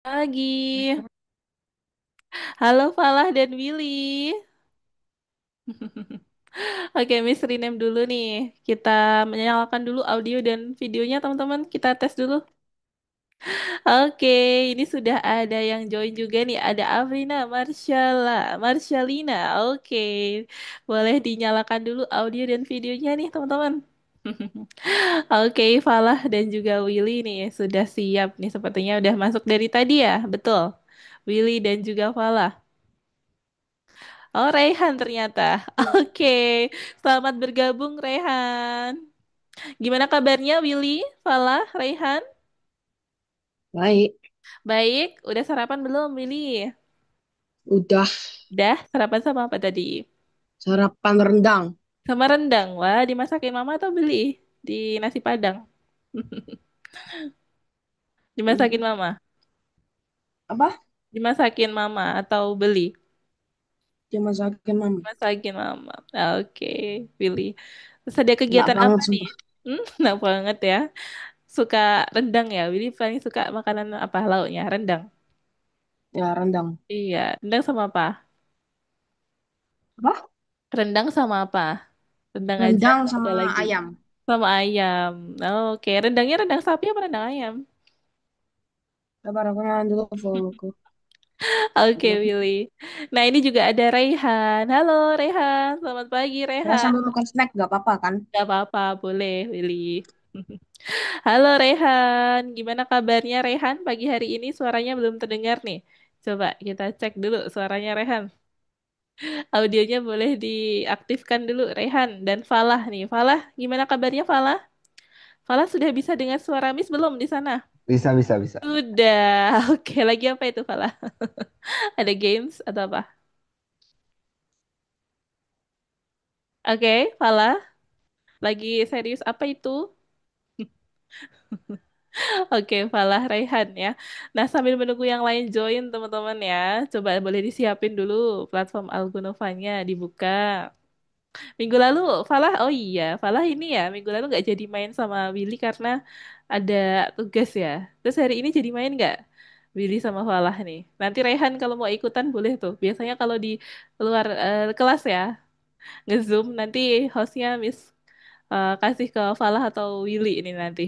Pagi. Halo Falah dan Willy. Oke, Miss rename dulu nih. Kita menyalakan dulu audio dan videonya, teman-teman. Kita tes dulu. Oke, ini sudah ada yang join juga nih. Ada Afrina, Marsyalina. Oke, boleh dinyalakan dulu audio dan videonya nih, teman-teman. Oke, Falah dan juga Willy nih sudah siap nih. Sepertinya udah masuk dari tadi ya, betul. Willy dan juga Falah. Oh, Raihan ternyata. Oke, selamat bergabung Raihan. Gimana kabarnya Willy, Fala, Raihan? Baik, Baik, udah sarapan belum Willy? udah Udah, sarapan sama apa tadi? sarapan rendang. Sama rendang. Wah, dimasakin mama atau beli? Di nasi Padang. Dimasakin Hmm, mama. Apa? Dimasakin mama atau beli? Dia masakin mama. Dimasakin mama. Oke, Willy. Terus ada Enak kegiatan banget apa nih? sumpah. Enak banget ya. Suka rendang ya? Willy paling suka makanan apa lauknya? Rendang. Ya rendang. Iya, rendang sama apa? Apa? Rendang sama apa? Rendang aja Rendang atau ada sama lagi? ayam. Sama ayam. Oke, rendangnya rendang sapi apa rendang ayam? Sabar aku nyalain dulu volumeku. Oke, Willy. Nah, ini juga ada Raihan. Halo, Raihan. Selamat pagi, Ya Raihan. sambil makan snack gak apa-apa kan? Gak apa-apa, boleh, Willy. Halo, Raihan. Gimana kabarnya, Raihan? Pagi hari ini suaranya belum terdengar nih. Coba kita cek dulu suaranya, Raihan. Audionya boleh diaktifkan dulu, Raihan. Dan Falah nih. Falah, gimana kabarnya, Falah? Falah sudah bisa dengar suara Miss belum di sana? Bisa, bisa, bisa. Sudah. Oke, lagi apa itu, Falah? Ada games atau apa? Oke, Falah. Lagi serius apa itu? Oke, Falah Raihan ya. Nah, sambil menunggu yang lain join, teman-teman ya. Coba boleh disiapin dulu platform Algonovanya dibuka. Minggu lalu, Falah, oh iya, Falah ini ya, minggu lalu nggak jadi main sama Willy karena ada tugas ya. Terus hari ini jadi main nggak? Willy sama Falah nih. Nanti Raihan kalau mau ikutan boleh tuh. Biasanya kalau di luar kelas ya, nge-zoom nanti hostnya Miss kasih ke Falah atau Willy ini nanti.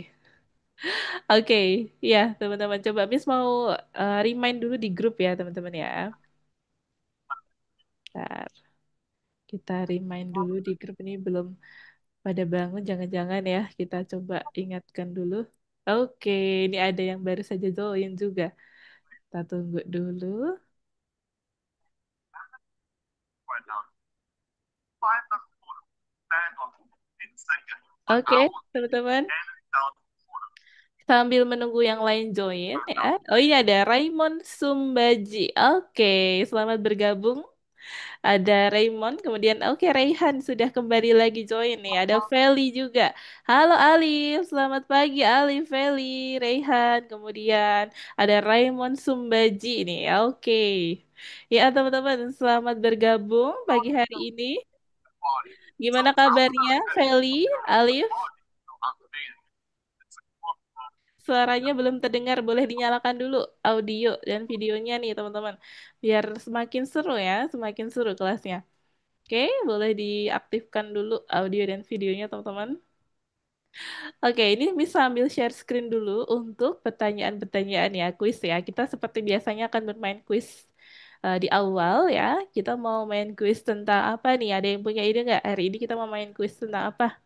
Oke, ya teman-teman coba Miss mau remind dulu di grup ya teman-teman ya. Bentar, kita remind dulu di grup ini belum pada bangun, jangan-jangan ya kita coba ingatkan dulu. Oke, ini ada yang baru saja join juga. Kita tunggu dulu. Oke, teman-teman. Sambil menunggu yang lain join ya. Oh ini ada Raymond Sumbaji. Oke, selamat bergabung. Ada Raymond, kemudian oke Raihan sudah kembali lagi join nih. Ada Feli juga. Halo Alif, selamat pagi Alif, Feli, Raihan. Kemudian ada Raymond Sumbaji nih. Oke. Ya teman-teman, selamat bergabung pagi hari ini. Gimana kabarnya Feli, Alif? Suaranya belum terdengar, boleh dinyalakan dulu audio dan videonya nih teman-teman. Biar semakin seru ya, semakin seru kelasnya. Oke, boleh diaktifkan dulu audio dan videonya, teman-teman. Oke, ini bisa ambil share screen dulu untuk pertanyaan-pertanyaan ya, kuis ya. Kita seperti biasanya akan bermain kuis di awal ya. Kita mau main kuis tentang apa nih? Ada yang punya ide nggak? Hari ini kita mau main kuis tentang apa?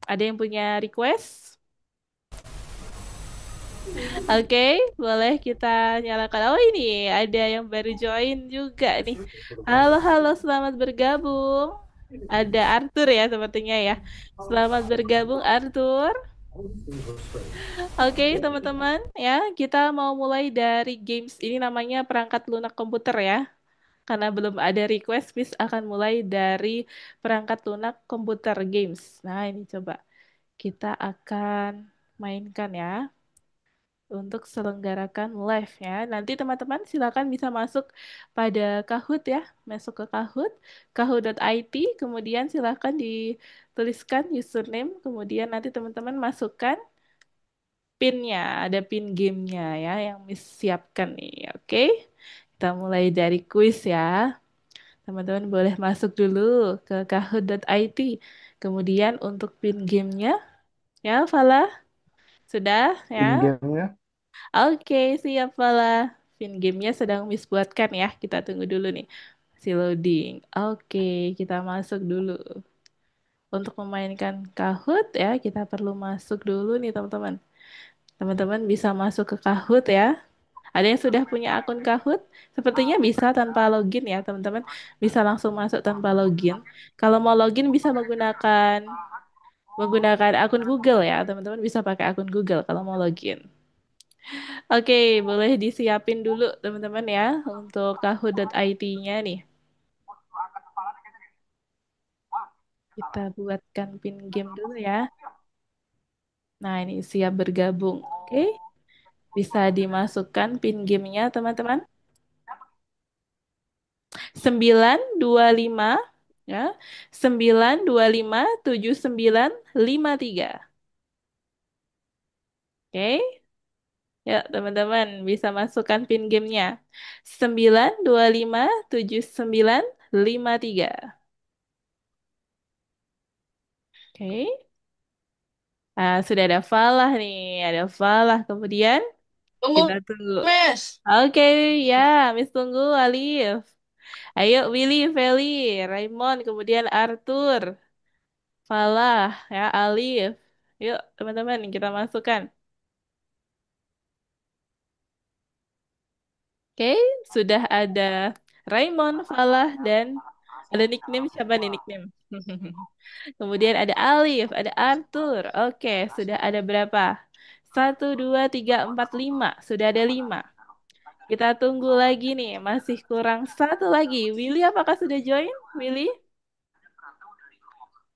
Ada yang punya request? Oke, boleh kita nyalakan. Oh ini ada yang baru join juga nih. Halo, halo, selamat bergabung. Ada Arthur ya sepertinya ya. Selamat bergabung Arthur. Oke, teman-teman ya, kita mau mulai dari games ini namanya perangkat lunak komputer ya. Karena belum ada request, Miss akan mulai dari perangkat lunak komputer games. Nah, ini coba kita akan mainkan ya untuk selenggarakan live ya. Nanti teman-teman silakan bisa masuk pada Kahoot ya, masuk ke Kahoot, kahoot.it, kemudian silakan dituliskan username, kemudian nanti teman-teman masukkan pinnya, ada pin gamenya ya yang Miss siapkan nih. Oke, kita mulai dari kuis ya. Teman-teman boleh masuk dulu ke kahoot.it. Kemudian untuk pin gamenya, ya Fala, sudah ya? Pin gamenya. Oke, siap Fala. Pin gamenya sedang Miss buatkan ya. Kita tunggu dulu nih. Masih loading. Oke, kita masuk dulu. Untuk memainkan Kahoot ya, kita perlu masuk dulu nih teman-teman. Teman-teman bisa masuk ke Kahoot ya. Ada yang sudah punya akun Kahoot? Sepertinya bisa tanpa login ya teman-teman. Bisa langsung masuk tanpa login. Kalau mau login bisa menggunakan akun Google ya. Teman-teman bisa pakai akun Google kalau mau login. Oke, boleh disiapin dulu teman-teman ya untuk kahoot.it-nya nih. Kita buatkan pin game dulu ya. Nah, ini siap bergabung. Oke, bisa dimasukkan pin gamenya teman-teman. 925 ya. 9257953. Oke. Ya, teman-teman bisa masukkan pin gamenya. 9257953. Oke. Ah, sudah ada Falah nih, ada Falah. Kemudian kita Tunggu, tunggu. Miss. Oke, ya, Miss tunggu Alif. Ayo Willy, Feli, Raymond, kemudian Arthur, Falah, ya, Alif. Yuk, teman-teman, kita masukkan. Oke, sudah ada Raymond, Falah, dan ada nickname siapa nih nickname? Kemudian ada Alif, ada Arthur. Oke, sudah ada berapa? Satu, dua, tiga, empat, lima. Sudah ada lima. Kita tunggu lagi nih, masih kurang satu lagi. Willy, apakah sudah join? Willy?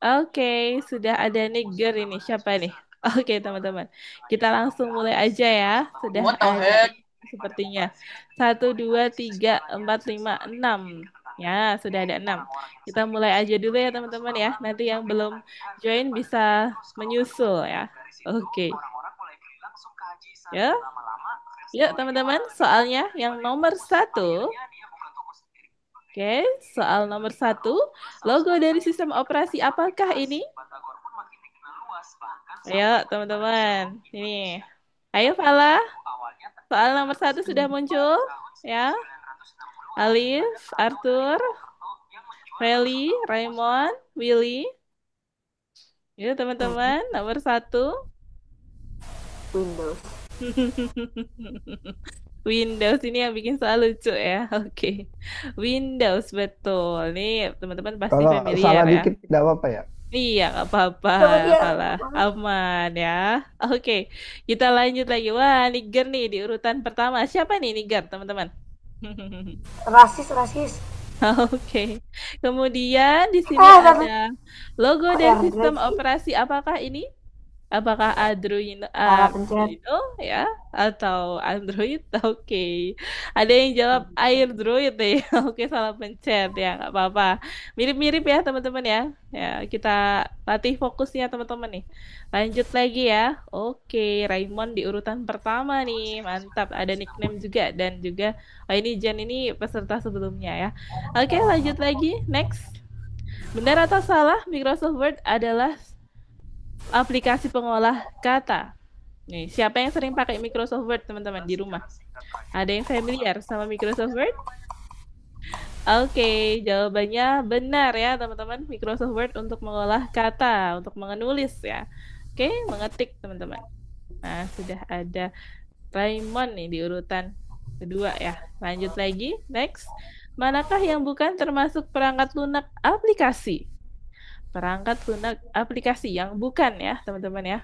Oke, sudah ada Niger ini. Siapa nih? Oke, teman-teman. Kita langsung mulai aja ya. Sudah What the ada heck? nih sepertinya. Satu, dua, tiga, empat, lima, enam. Ya, sudah ada enam. Kita mulai aja dulu ya, teman-teman ya. Nanti yang belum join bisa menyusul ya. Oke. Ya, yuk teman-teman. Soalnya yang nomor satu. Oke, soal nomor satu. Logo dari sistem operasi apakah ini? Ayo, teman-teman. Ini. Ayo, Fala. Soal nomor satu sudah muncul. Ya. Alif, Arthur, Feli, Raymond, Willy. Yuk, teman-teman. Nomor satu. Windows. Windows ini yang bikin soal lucu ya. Oke. Windows, betul. Nih, teman-teman pasti Kalau familiar salah ya. dikit tidak apa-apa ya. Iya, nggak apa-apa, Coba dia. apalah, aman ya. Oke, kita lanjut lagi. Wah, Niger nih di urutan pertama. Siapa nih Niger, teman-teman? Rasis, rasis. Oke, kemudian di sini Eh, ada tapi logo kok dan sistem Android sih? operasi. Apakah ini? Apakah Salah pencet. Arduino ya atau Android? Oke. Ada yang jawab Airdroid deh. Oke, salah pencet ya, nggak apa-apa. Mirip-mirip ya teman-teman ya. Ya, kita latih fokusnya teman-teman nih. Lanjut lagi ya. Oke, Raymond di urutan pertama nih. Mantap, ada nickname juga dan juga oh ini Jan ini peserta sebelumnya ya. Oke, lanjut lagi. Next. Benar atau salah? Microsoft Word adalah aplikasi pengolah kata. Nih, siapa yang sering pakai Microsoft Word, teman-teman, di rumah? Ada yang familiar sama Microsoft Word? Oke, jawabannya benar ya, teman-teman. Microsoft Word untuk mengolah kata, untuk menulis ya. Oke, mengetik, teman-teman. Nah, sudah ada Raymond nih di urutan kedua ya. Lanjut lagi, next. Manakah yang bukan termasuk perangkat lunak aplikasi? Perangkat lunak aplikasi yang bukan ya, teman-teman ya.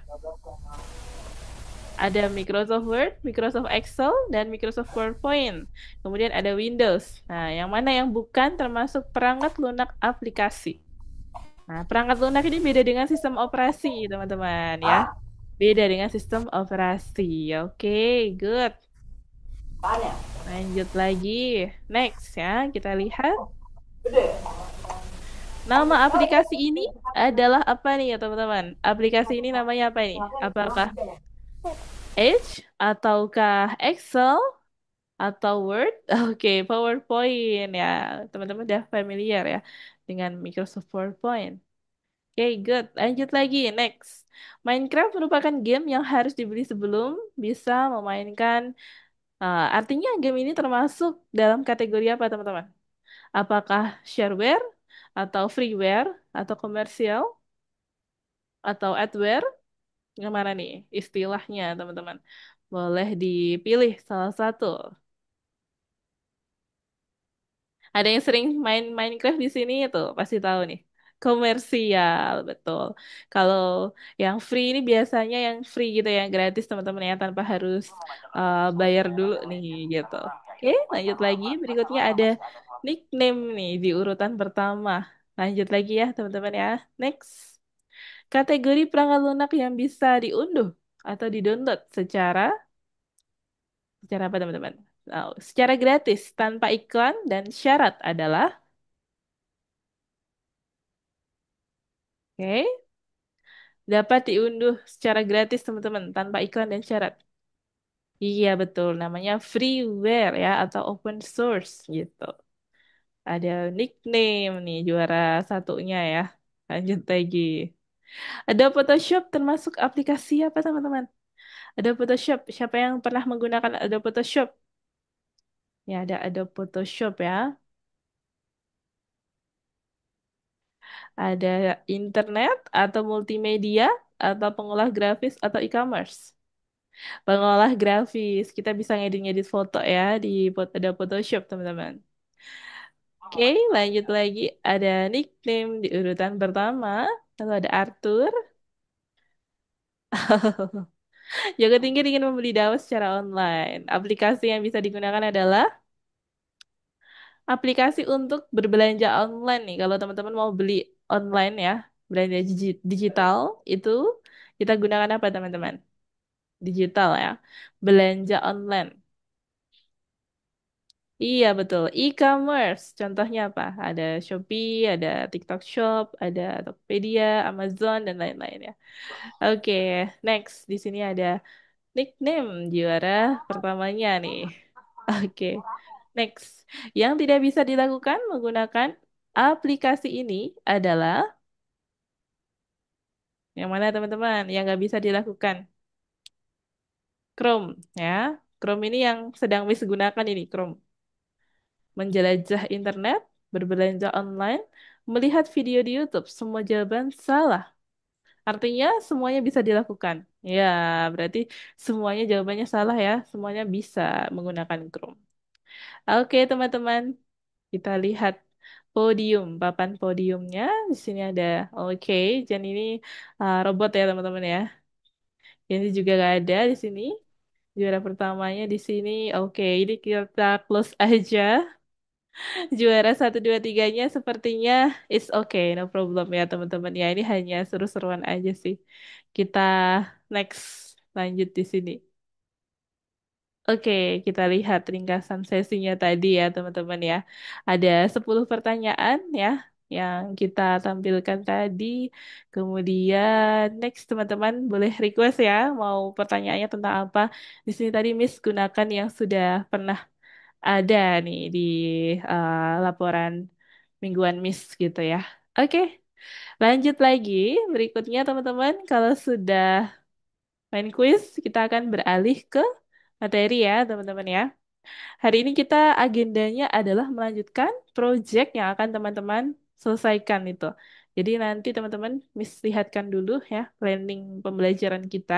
Ada Microsoft Word, Microsoft Excel, dan Microsoft PowerPoint. Kemudian ada Windows. Nah, yang mana yang bukan termasuk perangkat lunak aplikasi? Nah, perangkat lunak ini beda dengan sistem operasi, teman-teman ya. Beda dengan sistem operasi. Oke, good. Lanjut lagi. Next ya, kita lihat. Nama aplikasi ini adalah apa nih ya, teman-teman? Aplikasi ini namanya apa ini? Apakah Edge ataukah Excel atau Word? Oke, PowerPoint ya. Teman-teman udah familiar ya dengan Microsoft PowerPoint. Oke, good. Lanjut lagi, next. Minecraft merupakan game yang harus dibeli sebelum bisa memainkan. Artinya game ini termasuk dalam kategori apa, teman-teman? Apakah shareware atau freeware atau komersial atau adware? Yang mana nih istilahnya, teman-teman? Boleh dipilih salah satu. Ada yang sering main Minecraft di sini itu pasti tahu nih. Komersial, betul. Kalau yang free ini biasanya yang free gitu ya, gratis teman-teman ya, tanpa harus bayar dulu nih gitu. Oke, lanjut lagi. Berikutnya ada nickname nih di urutan pertama. Lanjut lagi ya teman-teman ya. Next. Kategori perangkat lunak yang bisa diunduh atau di-download secara apa teman-teman? Secara gratis tanpa iklan dan syarat adalah. Oke, dapat diunduh secara gratis teman-teman tanpa iklan dan syarat. Iya betul, namanya freeware ya atau open source gitu. Ada nickname nih juara satunya ya. Lanjut lagi. Ada Photoshop termasuk aplikasi apa teman-teman? Ada Photoshop. Siapa yang pernah menggunakan Adobe Photoshop? Ya ada Adobe Photoshop ya. Ada internet atau multimedia atau pengolah grafis atau e-commerce. Pengolah grafis. Kita bisa ngedit-ngedit foto ya di ada Photoshop, teman-teman. Oke, lanjut lagi. Ada nickname di urutan pertama. Lalu ada Arthur. Joko Tingkir ingin membeli daun secara online. Aplikasi yang bisa digunakan adalah aplikasi untuk berbelanja online nih. Kalau teman-teman mau beli online ya, belanja digital itu kita gunakan apa, teman-teman? Digital ya. Belanja online. Iya betul, e-commerce. Contohnya apa? Ada Shopee, ada TikTok Shop, ada Tokopedia, Amazon dan lain-lain ya. Oke, next di sini ada nickname juara pertamanya nih. Oke, next. Yang tidak bisa dilakukan menggunakan aplikasi ini adalah yang mana teman-teman? Yang nggak bisa dilakukan. Chrome ya. Chrome ini yang sedang Miss gunakan ini, Chrome. Menjelajah internet, berbelanja online, melihat video di YouTube. Semua jawaban salah. Artinya semuanya bisa dilakukan. Ya, berarti semuanya jawabannya salah ya. Semuanya bisa menggunakan Chrome. Oke, teman-teman. Kita lihat podium, papan podiumnya. Di sini ada, oke, dan ini robot ya, teman-teman ya. Ini juga gak ada di sini. Juara pertamanya di sini. Oke, ini kita close aja. Juara satu dua tiganya sepertinya it's okay, no problem ya teman-teman ya. Ini hanya seru-seruan aja sih. Kita next lanjut di sini. Oke, kita lihat ringkasan sesinya tadi ya teman-teman ya. Ada 10 pertanyaan ya yang kita tampilkan tadi. Kemudian next teman-teman boleh request ya mau pertanyaannya tentang apa. Di sini tadi Miss gunakan yang sudah pernah ada nih di laporan mingguan Miss gitu ya. Oke, lanjut lagi. Berikutnya teman-teman, kalau sudah main quiz, kita akan beralih ke materi ya teman-teman ya. Hari ini kita agendanya adalah melanjutkan project yang akan teman-teman selesaikan itu. Jadi nanti teman-teman Miss lihatkan dulu ya planning pembelajaran kita.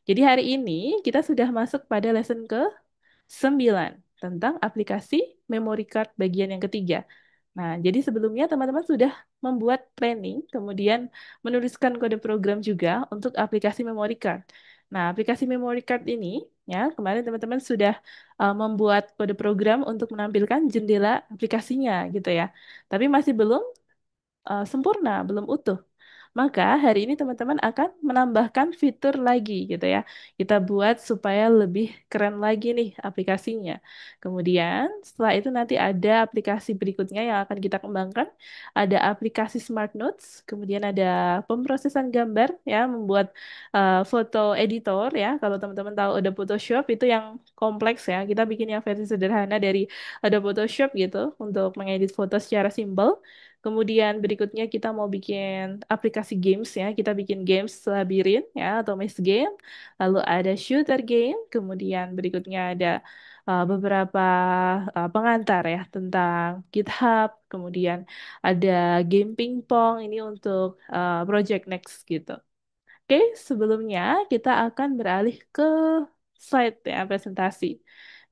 Jadi hari ini kita sudah masuk pada lesson ke-9 tentang aplikasi memory card bagian yang ketiga. Nah, jadi sebelumnya teman-teman sudah membuat planning, kemudian menuliskan kode program juga untuk aplikasi memory card. Nah, aplikasi memory card ini, ya, kemarin teman-teman sudah membuat kode program untuk menampilkan jendela aplikasinya, gitu ya. Tapi masih belum sempurna, belum utuh. Maka hari ini teman-teman akan menambahkan fitur lagi gitu ya. Kita buat supaya lebih keren lagi nih aplikasinya. Kemudian setelah itu nanti ada aplikasi berikutnya yang akan kita kembangkan. Ada aplikasi Smart Notes, kemudian ada pemrosesan gambar ya, membuat foto editor ya. Kalau teman-teman tahu ada Photoshop itu yang kompleks ya. Kita bikin yang versi sederhana dari ada Photoshop gitu untuk mengedit foto secara simpel. Kemudian berikutnya kita mau bikin aplikasi games ya. Kita bikin games labirin ya atau maze game. Lalu ada shooter game. Kemudian berikutnya ada beberapa pengantar ya tentang GitHub. Kemudian ada game pingpong ini untuk project next gitu. Oke, sebelumnya kita akan beralih ke slide ya, presentasi.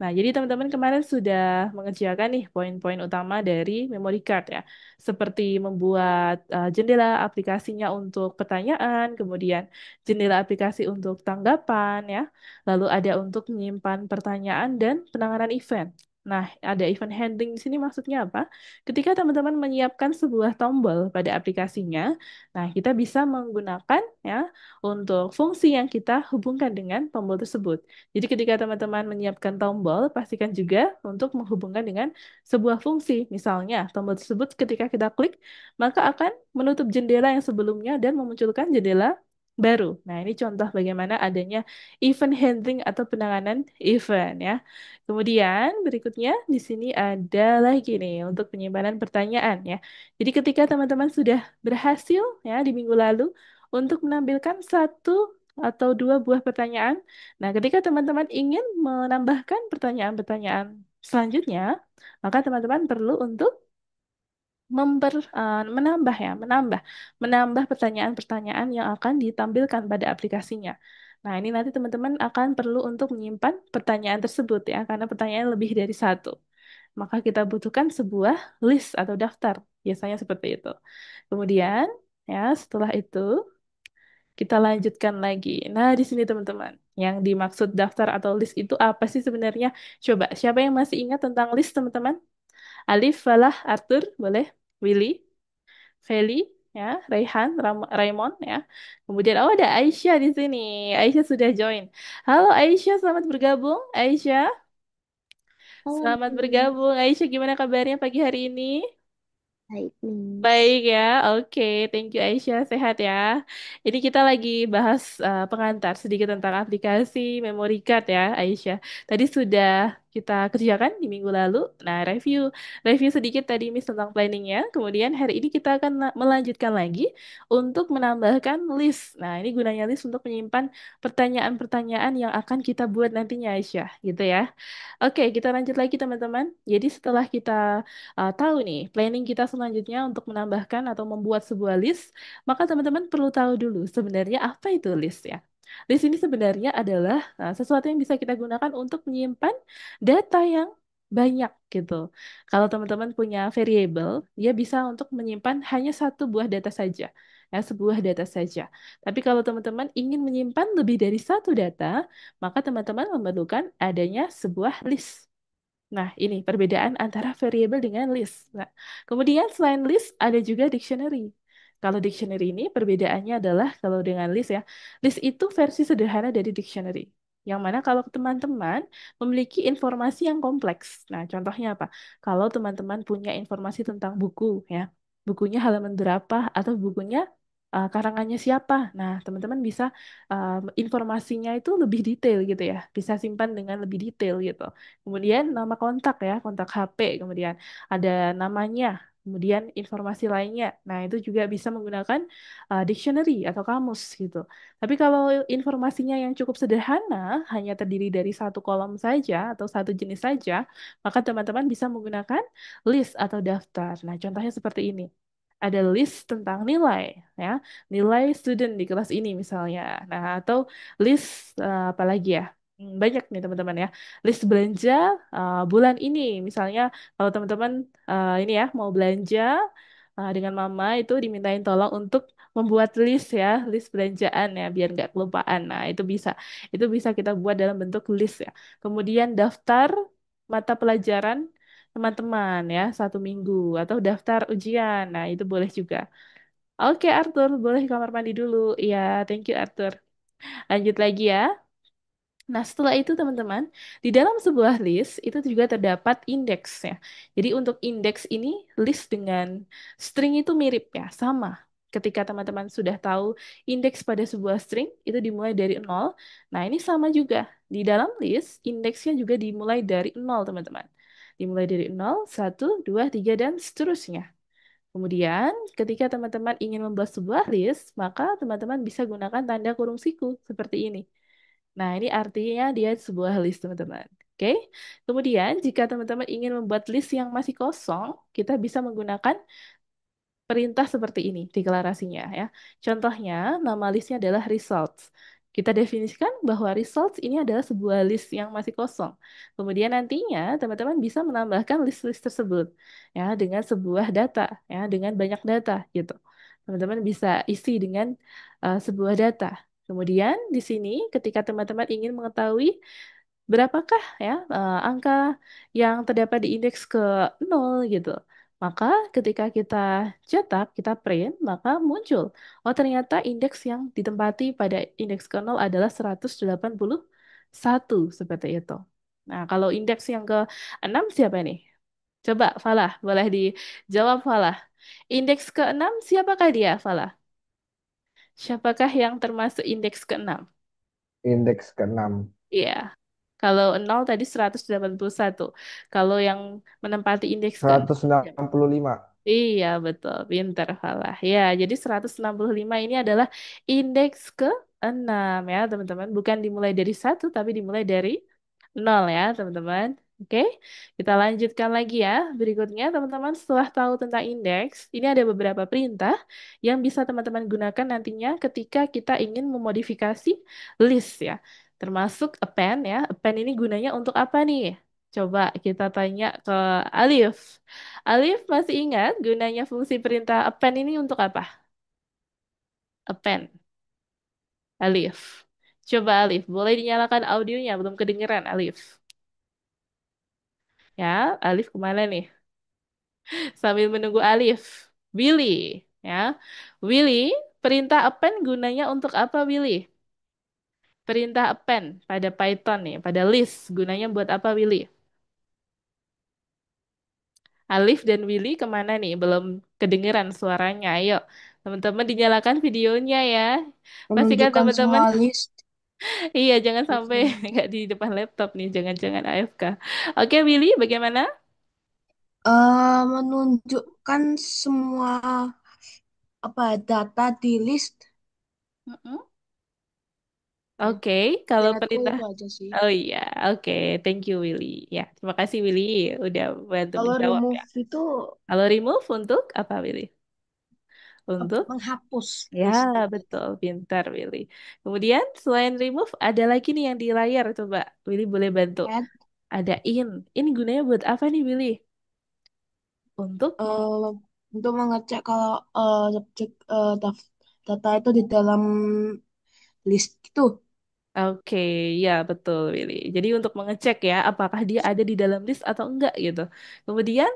Nah, jadi teman-teman kemarin sudah mengerjakan nih poin-poin utama dari memory card ya, seperti membuat jendela aplikasinya untuk pertanyaan, kemudian jendela aplikasi untuk tanggapan ya, lalu ada untuk menyimpan pertanyaan dan penanganan event. Nah, ada event handling di sini maksudnya apa? Ketika teman-teman menyiapkan sebuah tombol pada aplikasinya, nah kita bisa menggunakan ya untuk fungsi yang kita hubungkan dengan tombol tersebut. Jadi ketika teman-teman menyiapkan tombol, pastikan juga untuk menghubungkan dengan sebuah fungsi. Misalnya, tombol tersebut ketika kita klik, maka akan menutup jendela yang sebelumnya dan memunculkan jendela baru. Nah, ini contoh bagaimana adanya event handling atau penanganan event ya. Kemudian berikutnya di sini ada lagi nih untuk penyimpanan pertanyaan ya. Jadi ketika teman-teman sudah berhasil ya di minggu lalu untuk menampilkan satu atau dua buah pertanyaan. Nah, ketika teman-teman ingin menambahkan pertanyaan-pertanyaan selanjutnya, maka teman-teman perlu untuk menambah ya, menambah pertanyaan-pertanyaan yang akan ditampilkan pada aplikasinya. Nah, ini nanti teman-teman akan perlu untuk menyimpan pertanyaan tersebut ya, karena pertanyaan lebih dari satu. Maka kita butuhkan sebuah list atau daftar, biasanya seperti itu. Kemudian, ya, setelah itu kita lanjutkan lagi. Nah, di sini teman-teman, yang dimaksud daftar atau list itu apa sih sebenarnya? Coba, siapa yang masih ingat tentang list, teman-teman? Alif, Falah, Arthur, boleh? Willy, Feli, ya, Raymond, ya. Kemudian, oh ada Aisyah di sini. Aisyah sudah join. Halo Aisyah, selamat bergabung. Aisyah, Halo, selamat Miss. bergabung. Aisyah, gimana kabarnya pagi hari ini? Baik, Miss. Baik ya, oke, thank you Aisyah, sehat ya. Ini kita lagi bahas pengantar sedikit tentang aplikasi memory card ya Aisyah. Tadi sudah kita kerjakan di minggu lalu. Nah, review sedikit tadi Miss tentang planningnya. Kemudian hari ini kita akan melanjutkan lagi untuk menambahkan list. Nah, ini gunanya list untuk menyimpan pertanyaan-pertanyaan yang akan kita buat nantinya Aisyah, gitu ya. Oke, kita lanjut lagi teman-teman. Jadi setelah kita tahu nih planning kita selanjutnya untuk menambahkan atau membuat sebuah list, maka teman-teman perlu tahu dulu sebenarnya apa itu list ya. List ini sebenarnya adalah sesuatu yang bisa kita gunakan untuk menyimpan data yang banyak gitu. Kalau teman-teman punya variable, dia bisa untuk menyimpan hanya satu buah data saja, ya, sebuah data saja. Tapi kalau teman-teman ingin menyimpan lebih dari satu data, maka teman-teman memerlukan adanya sebuah list. Nah, ini perbedaan antara variabel dengan list. Nah, kemudian selain list ada juga dictionary. Kalau dictionary ini perbedaannya adalah kalau dengan list ya, list itu versi sederhana dari dictionary. Yang mana kalau teman-teman memiliki informasi yang kompleks. Nah, contohnya apa? Kalau teman-teman punya informasi tentang buku ya, bukunya halaman berapa atau bukunya karangannya siapa. Nah, teman-teman bisa informasinya itu lebih detail gitu ya, bisa simpan dengan lebih detail gitu. Kemudian nama kontak ya, kontak HP, kemudian ada namanya, kemudian informasi lainnya. Nah, itu juga bisa menggunakan dictionary atau kamus gitu. Tapi kalau informasinya yang cukup sederhana, hanya terdiri dari satu kolom saja atau satu jenis saja, maka teman-teman bisa menggunakan list atau daftar. Nah, contohnya seperti ini. Ada list tentang nilai, ya, nilai student di kelas ini misalnya. Nah, atau list apa lagi ya? Banyak nih teman-teman ya list belanja bulan ini. Misalnya kalau teman-teman ini ya mau belanja dengan mama itu dimintain tolong untuk membuat list ya, list belanjaan ya biar nggak kelupaan. Nah, itu bisa kita buat dalam bentuk list ya. Kemudian daftar mata pelajaran teman-teman ya 1 minggu atau daftar ujian. Nah, itu boleh juga. Oke, Arthur, boleh kamar mandi dulu. Iya, thank you, Arthur. Lanjut lagi ya. Nah, setelah itu teman-teman, di dalam sebuah list itu juga terdapat indeksnya. Jadi untuk indeks ini, list dengan string itu mirip ya, sama. Ketika teman-teman sudah tahu indeks pada sebuah string, itu dimulai dari nol. Nah, ini sama juga. Di dalam list, indeksnya juga dimulai dari nol, teman-teman. Dimulai dari nol, satu, 2, 3, dan seterusnya. Kemudian, ketika teman-teman ingin membuat sebuah list, maka teman-teman bisa gunakan tanda kurung siku seperti ini. Nah, ini artinya dia sebuah list, teman-teman. Oke. Kemudian, jika teman-teman ingin membuat list yang masih kosong, kita bisa menggunakan perintah seperti ini deklarasinya ya. Contohnya, nama listnya adalah results. Kita definisikan bahwa results ini adalah sebuah list yang masih kosong. Kemudian nantinya teman-teman bisa menambahkan list-list tersebut ya dengan sebuah data ya dengan banyak data gitu. Teman-teman bisa isi dengan sebuah data. Kemudian di sini ketika teman-teman ingin mengetahui berapakah ya angka yang terdapat di indeks ke nol gitu. Maka ketika kita cetak, kita print, maka muncul. Oh ternyata indeks yang ditempati pada indeks ke nol adalah 181 seperti itu. Nah kalau indeks yang ke 6 siapa nih? Coba Falah, boleh dijawab Falah. Indeks ke 6 siapakah dia Falah? Siapakah yang termasuk indeks ke 6? Indeks keenam. Iya. Kalau nol tadi 181. Kalau yang menempati indeks ke 165. iya, betul. Pinter, Falah. Ya, jadi 165 ini adalah indeks ke-6 ya, teman-teman. Bukan dimulai dari satu, tapi dimulai dari nol ya, teman-teman. Oke, kita lanjutkan lagi ya. Berikutnya, teman-teman, setelah tahu tentang indeks, ini ada beberapa perintah yang bisa teman-teman gunakan nantinya ketika kita ingin memodifikasi list ya. Termasuk append ya. Append ini gunanya untuk apa nih? Coba kita tanya ke Alif. Alif masih ingat gunanya fungsi perintah append ini untuk apa? Append, Alif. Coba Alif, boleh dinyalakan audionya, belum kedengeran Alif. Ya, Alif kemana nih? Sambil menunggu Alif. Willy, ya. Willy, perintah append gunanya untuk apa Willy? Perintah append pada Python nih, pada list gunanya buat apa Willy? Alif dan Willy kemana nih? Belum kedengeran suaranya. Ayo, teman-teman dinyalakan videonya ya. Pastikan Menunjukkan teman-teman. semua list. Iya, jangan sampai Oke. nggak di depan laptop nih. Jangan-jangan AFK. Oke, Willy, bagaimana? Menunjukkan semua apa data di list. Mm-mm. Ya, Oke, kalau ingatku perintah. itu aja sih. Oh iya, oke. Thank you, Willy. Ya, terima kasih, Willy. Udah bantu Kalau menjawab ya. remove itu Kalau remove untuk apa, Willy? Untuk? menghapus Ya, list tadi. betul. Pintar, Willy. Kemudian, selain remove, ada lagi nih yang di layar. Coba, Willy boleh bantu. Add Ada in. In gunanya buat apa nih, Willy? Untuk eh, untuk mengecek kalau subjek data itu di dalam list itu. Oke, ya betul Willy. Jadi untuk mengecek ya apakah dia ada di dalam list atau enggak gitu. Kemudian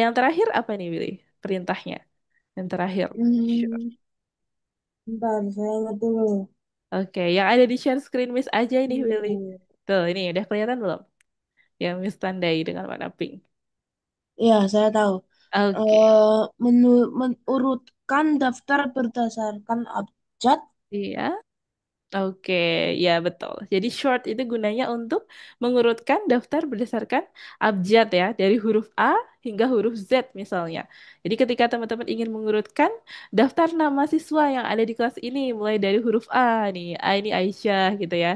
yang terakhir apa nih Willy? Perintahnya. Yang terakhir. Sure. Hmm, bentar, saya ingat dulu. Oke, yang ada di share screen Miss aja ini Willy. Hmm, Tuh, ini udah kelihatan belum? Yang Miss tandai dengan warna pink. ya, saya tahu. Oke. Eh, menurutkan daftar berdasarkan abjad. Iya. Oke, ya betul. Jadi short itu gunanya untuk mengurutkan daftar berdasarkan abjad ya, dari huruf A hingga huruf Z misalnya. Jadi ketika teman-teman ingin mengurutkan daftar nama siswa yang ada di kelas ini, mulai dari huruf A nih, A ini Aisyah gitu ya,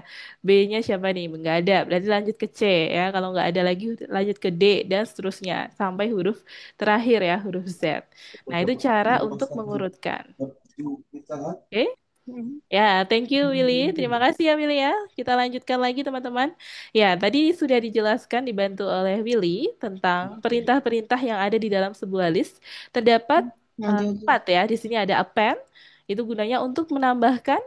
B-nya siapa nih? Nggak ada, berarti lanjut ke C ya. Kalau nggak ada lagi lanjut ke D dan seterusnya sampai huruf terakhir ya, huruf Z. Nah itu cara untuk mengurutkan. Oke? Hmm. Ya, thank you Willy. Terima kasih ya Willy ya. Kita lanjutkan lagi teman-teman. Ya, tadi sudah dijelaskan dibantu oleh Willy tentang perintah-perintah yang ada di dalam sebuah list. Terdapat Nanti aja. empat ya. Di sini ada append. Itu gunanya untuk menambahkan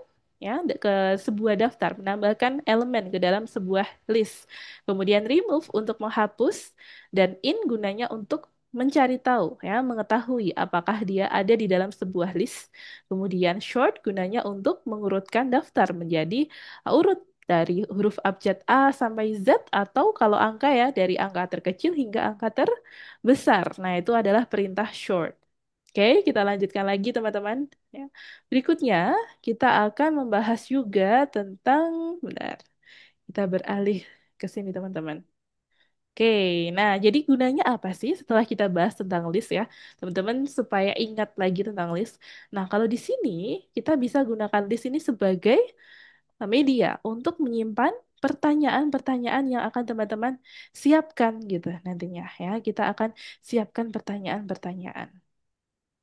ya ke sebuah daftar, menambahkan elemen ke dalam sebuah list. Kemudian remove untuk menghapus dan in gunanya untuk mencari tahu ya, mengetahui apakah dia ada di dalam sebuah list. Kemudian short gunanya untuk mengurutkan daftar menjadi urut dari huruf abjad A sampai Z atau kalau angka ya dari angka terkecil hingga angka terbesar. Nah, itu adalah perintah short. Oke, kita lanjutkan lagi teman-teman. Ya. Berikutnya, kita akan membahas juga tentang, benar, kita beralih ke sini teman-teman. Oke, nah jadi gunanya apa sih setelah kita bahas tentang list ya, teman-teman supaya ingat lagi tentang list. Nah, kalau di sini kita bisa gunakan list ini sebagai media untuk menyimpan pertanyaan-pertanyaan yang akan teman-teman siapkan gitu nantinya ya. Kita akan siapkan pertanyaan-pertanyaan.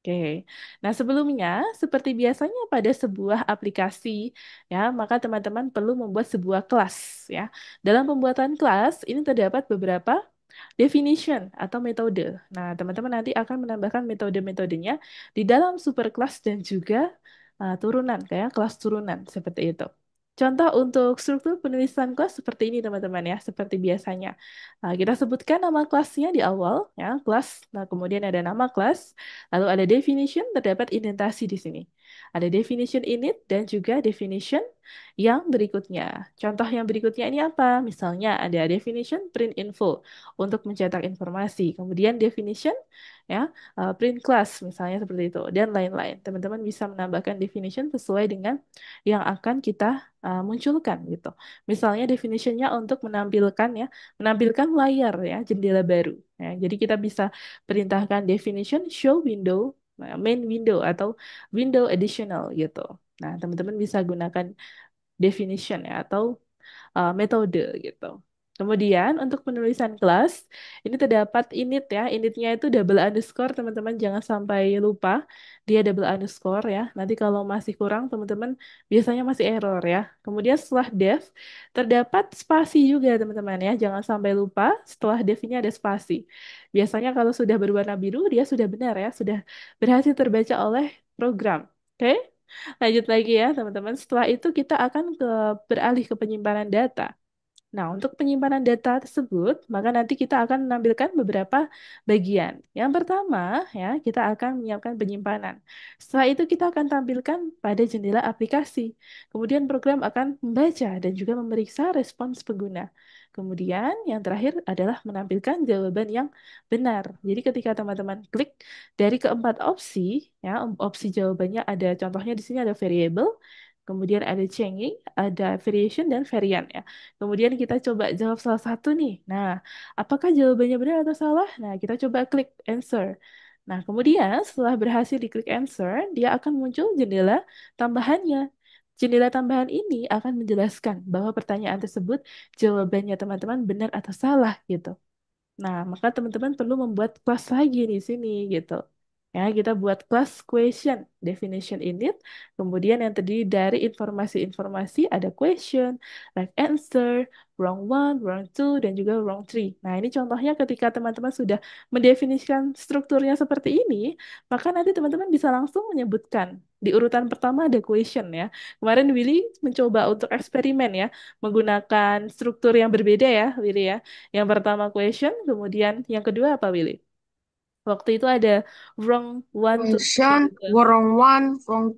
Oke, nah sebelumnya seperti biasanya pada sebuah aplikasi ya, maka teman-teman perlu membuat sebuah kelas ya. Dalam pembuatan kelas ini terdapat beberapa definition atau metode. Nah, teman-teman nanti akan menambahkan metode-metodenya di dalam superclass dan juga turunan, kayak kelas turunan seperti itu. Contoh untuk struktur penulisan kelas seperti ini, teman-teman ya, seperti biasanya. Nah, kita sebutkan nama kelasnya di awal, ya, kelas. Nah, kemudian ada nama kelas, lalu ada definition, terdapat indentasi di sini. Ada definition init dan juga definition yang berikutnya. Contoh yang berikutnya ini apa? Misalnya ada definition print info untuk mencetak informasi. Kemudian definition ya print class misalnya seperti itu dan lain-lain. Teman-teman bisa menambahkan definition sesuai dengan yang akan kita munculkan gitu. Misalnya definitionnya untuk menampilkan layar ya jendela baru. Ya, jadi kita bisa perintahkan definition show window main window atau window additional gitu. Nah, teman-teman bisa gunakan definition ya atau metode gitu. Kemudian untuk penulisan kelas, ini terdapat init ya. Initnya itu double underscore, teman-teman jangan sampai lupa. Dia double underscore ya. Nanti kalau masih kurang, teman-teman biasanya masih error ya. Kemudian setelah def, terdapat spasi juga teman-teman ya. Jangan sampai lupa, setelah def ini ada spasi. Biasanya kalau sudah berwarna biru, dia sudah benar ya. Sudah berhasil terbaca oleh program. Oke? Lanjut lagi ya, teman-teman. Setelah itu kita akan beralih ke penyimpanan data. Nah, untuk penyimpanan data tersebut, maka nanti kita akan menampilkan beberapa bagian. Yang pertama, ya, kita akan menyiapkan penyimpanan. Setelah itu kita akan tampilkan pada jendela aplikasi. Kemudian program akan membaca dan juga memeriksa respons pengguna. Kemudian yang terakhir adalah menampilkan jawaban yang benar. Jadi ketika teman-teman klik dari keempat opsi, ya, opsi jawabannya ada contohnya di sini ada variable, kemudian ada changing, ada variation dan variant ya. Kemudian kita coba jawab salah satu nih. Nah, apakah jawabannya benar atau salah? Nah, kita coba klik answer. Nah, kemudian setelah berhasil diklik answer, dia akan muncul jendela tambahannya. Jendela tambahan ini akan menjelaskan bahwa pertanyaan tersebut jawabannya teman-teman benar atau salah gitu. Nah, maka teman-teman perlu membuat kelas lagi di sini gitu. Ya, kita buat kelas question definition init, kemudian yang terdiri dari informasi-informasi ada question, right answer, wrong one, wrong two, dan juga wrong three. Nah, ini contohnya ketika teman-teman sudah mendefinisikan strukturnya seperti ini, maka nanti teman-teman bisa langsung menyebutkan di urutan pertama ada question ya. Kemarin Willy mencoba untuk eksperimen ya, menggunakan struktur yang berbeda ya, Willy ya. Yang pertama question, kemudian yang kedua apa, Willy? Waktu itu ada wrong one, two, three Question, gitu. wrong one, wrong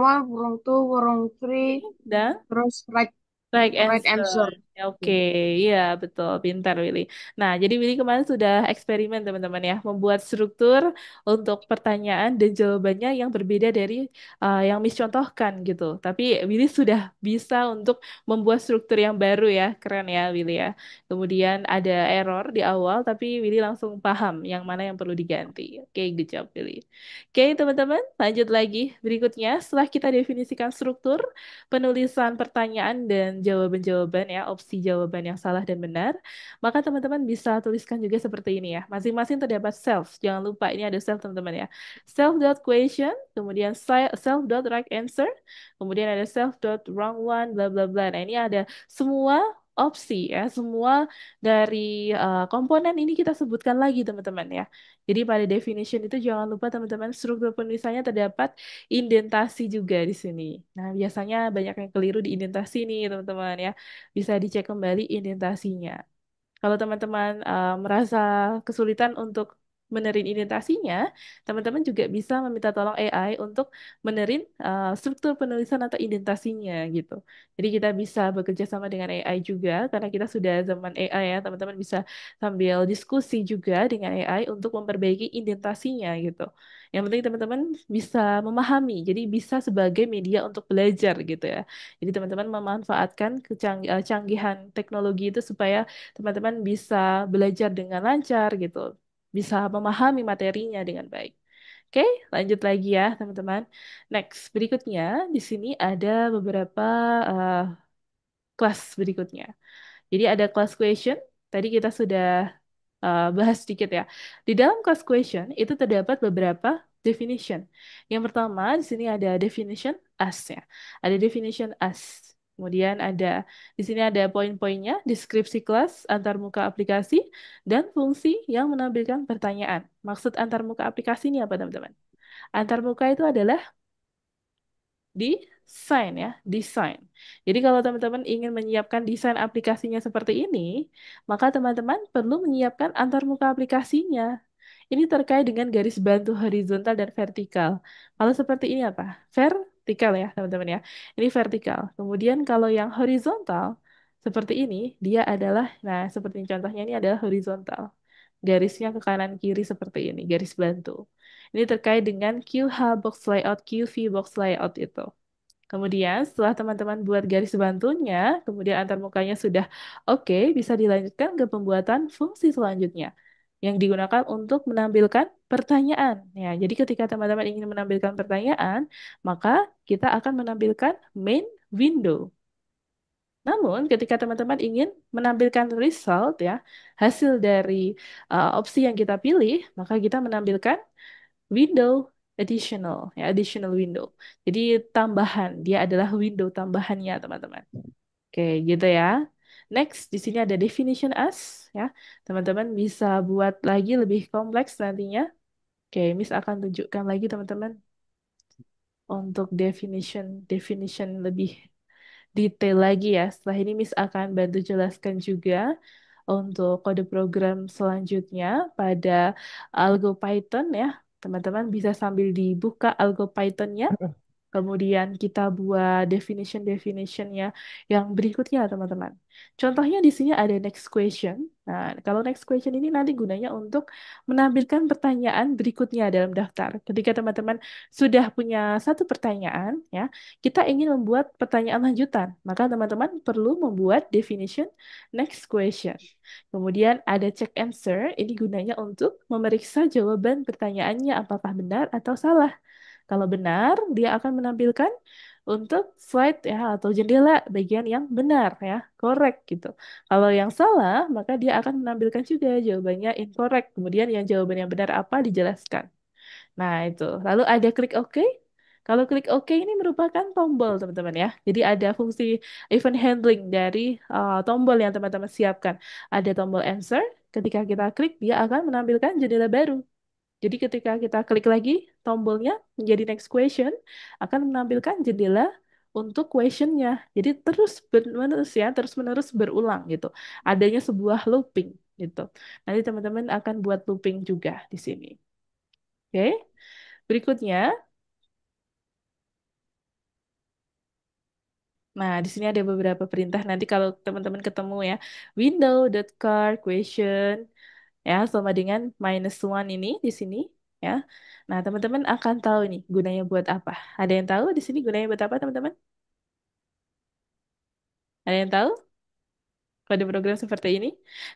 one, wrong two, wrong three, Dan terus right right answer. answer. Ya, oke, iya betul, pintar Willy. Nah, jadi Willy kemarin sudah eksperimen teman-teman ya, membuat struktur untuk pertanyaan dan jawabannya yang berbeda dari yang Miss contohkan gitu. Tapi Willy sudah bisa untuk membuat struktur yang baru ya, keren ya Willy ya. Kemudian ada error di awal, tapi Willy langsung paham yang mana yang perlu diganti. Oke, good job Willy. Oke, teman-teman, lanjut lagi. Berikutnya, setelah kita definisikan struktur, penulisan pertanyaan dan jawaban-jawaban ya, opsi jawaban yang salah dan benar, maka teman-teman bisa tuliskan juga seperti ini ya. Masing-masing terdapat self. Jangan lupa ini ada self teman-teman ya. Self dot question, kemudian self dot right answer, kemudian ada self dot wrong one, bla bla bla. Nah, ini ada semua opsi ya, semua dari komponen ini kita sebutkan lagi teman-teman ya. Jadi pada definition itu jangan lupa teman-teman struktur penulisannya terdapat indentasi juga di sini. Nah, biasanya banyak yang keliru di indentasi nih, teman-teman ya. Bisa dicek kembali indentasinya. Kalau teman-teman merasa kesulitan untuk benerin indentasinya, teman-teman juga bisa meminta tolong AI untuk benerin struktur penulisan atau indentasinya gitu. Jadi kita bisa bekerja sama dengan AI juga karena kita sudah zaman AI ya, teman-teman bisa sambil diskusi juga dengan AI untuk memperbaiki indentasinya gitu. Yang penting teman-teman bisa memahami, jadi bisa sebagai media untuk belajar gitu ya. Jadi teman-teman memanfaatkan kecanggihan teknologi itu supaya teman-teman bisa belajar dengan lancar gitu, bisa memahami materinya dengan baik. Oke, lanjut lagi ya teman-teman. Next, berikutnya di sini ada beberapa eh, kelas berikutnya. Jadi ada class question. Tadi kita sudah bahas sedikit ya. Di dalam class question itu terdapat beberapa definition. Yang pertama di sini ada definition as ya. Ada definition as. Kemudian ada di sini ada poin-poinnya, deskripsi kelas, antarmuka aplikasi, dan fungsi yang menampilkan pertanyaan. Maksud antarmuka aplikasi ini apa, teman-teman? Antarmuka itu adalah desain ya, desain. Jadi kalau teman-teman ingin menyiapkan desain aplikasinya seperti ini, maka teman-teman perlu menyiapkan antarmuka aplikasinya. Ini terkait dengan garis bantu horizontal dan vertikal. Kalau seperti ini apa? Vertikal ya, teman-teman ya. Ini vertikal. Kemudian kalau yang horizontal seperti ini, dia adalah, nah seperti contohnya ini adalah horizontal. Garisnya ke kanan kiri seperti ini, garis bantu. Ini terkait dengan QH box layout, QV box layout itu. Kemudian setelah teman-teman buat garis bantunya, kemudian antarmukanya sudah oke, bisa dilanjutkan ke pembuatan fungsi selanjutnya yang digunakan untuk menampilkan pertanyaan. Ya, jadi ketika teman-teman ingin menampilkan pertanyaan, maka kita akan menampilkan main window. Namun, ketika teman-teman ingin menampilkan result ya, hasil dari opsi yang kita pilih, maka kita menampilkan window additional ya, additional window. Jadi tambahan, dia adalah window tambahannya, teman-teman. Oke, gitu ya. Next, di sini ada definition as ya. Teman-teman bisa buat lagi lebih kompleks nantinya. Oke, Miss akan tunjukkan lagi teman-teman untuk definition definition lebih detail lagi ya. Setelah ini Miss akan bantu jelaskan juga untuk kode program selanjutnya pada Algo Python ya. Teman-teman bisa sambil dibuka Algo Pythonnya. Kemudian kita buat definition-definitionnya yang berikutnya, teman-teman. Contohnya di sini ada next question. Nah, kalau next question ini nanti gunanya untuk menampilkan pertanyaan berikutnya dalam daftar. Ketika teman-teman sudah punya satu pertanyaan, ya, kita ingin membuat pertanyaan lanjutan. Maka teman-teman perlu membuat definition next question. Kemudian ada check answer. Ini gunanya untuk memeriksa jawaban pertanyaannya apakah benar atau salah. Kalau benar, dia akan menampilkan untuk slide ya atau jendela bagian yang benar ya, correct gitu. Kalau yang salah, maka dia akan menampilkan juga jawabannya incorrect. Kemudian yang jawaban yang benar apa dijelaskan. Nah, itu. Lalu ada klik OK. Kalau klik OK ini merupakan tombol, teman-teman ya. Jadi ada fungsi event handling dari tombol yang teman-teman siapkan. Ada tombol answer. Ketika kita klik, dia akan menampilkan jendela baru. Jadi ketika kita klik lagi tombolnya menjadi next question akan menampilkan jendela untuk questionnya. Jadi terus menerus ya, terus menerus berulang gitu. Adanya sebuah looping gitu. Nanti teman-teman akan buat looping juga di sini. Oke. Berikutnya, nah di sini ada beberapa perintah. Nanti kalau teman-teman ketemu ya, window.car question ya sama dengan -1 ini di sini ya. Nah, teman-teman akan tahu nih gunanya buat apa. Ada yang tahu di sini gunanya buat apa, teman-teman? Ada yang tahu kode program seperti ini?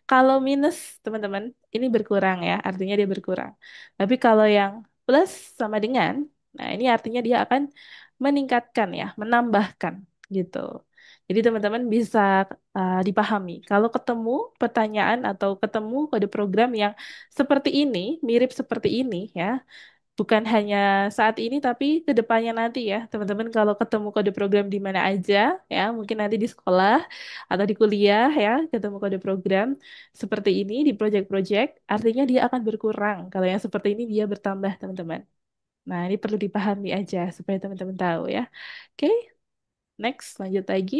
Kalau minus, teman-teman, ini berkurang ya, artinya dia berkurang. Tapi kalau yang plus sama dengan, nah ini artinya dia akan meningkatkan ya, menambahkan gitu. Jadi teman-teman bisa dipahami. Kalau ketemu pertanyaan atau ketemu kode program yang seperti ini, mirip seperti ini ya, bukan hanya saat ini tapi ke depannya nanti ya teman-teman kalau ketemu kode program di mana aja ya mungkin nanti di sekolah atau di kuliah ya ketemu kode program seperti ini di project-project artinya dia akan berkurang kalau yang seperti ini dia bertambah teman-teman. Nah ini perlu dipahami aja supaya teman-teman tahu ya. Oke, next lanjut lagi.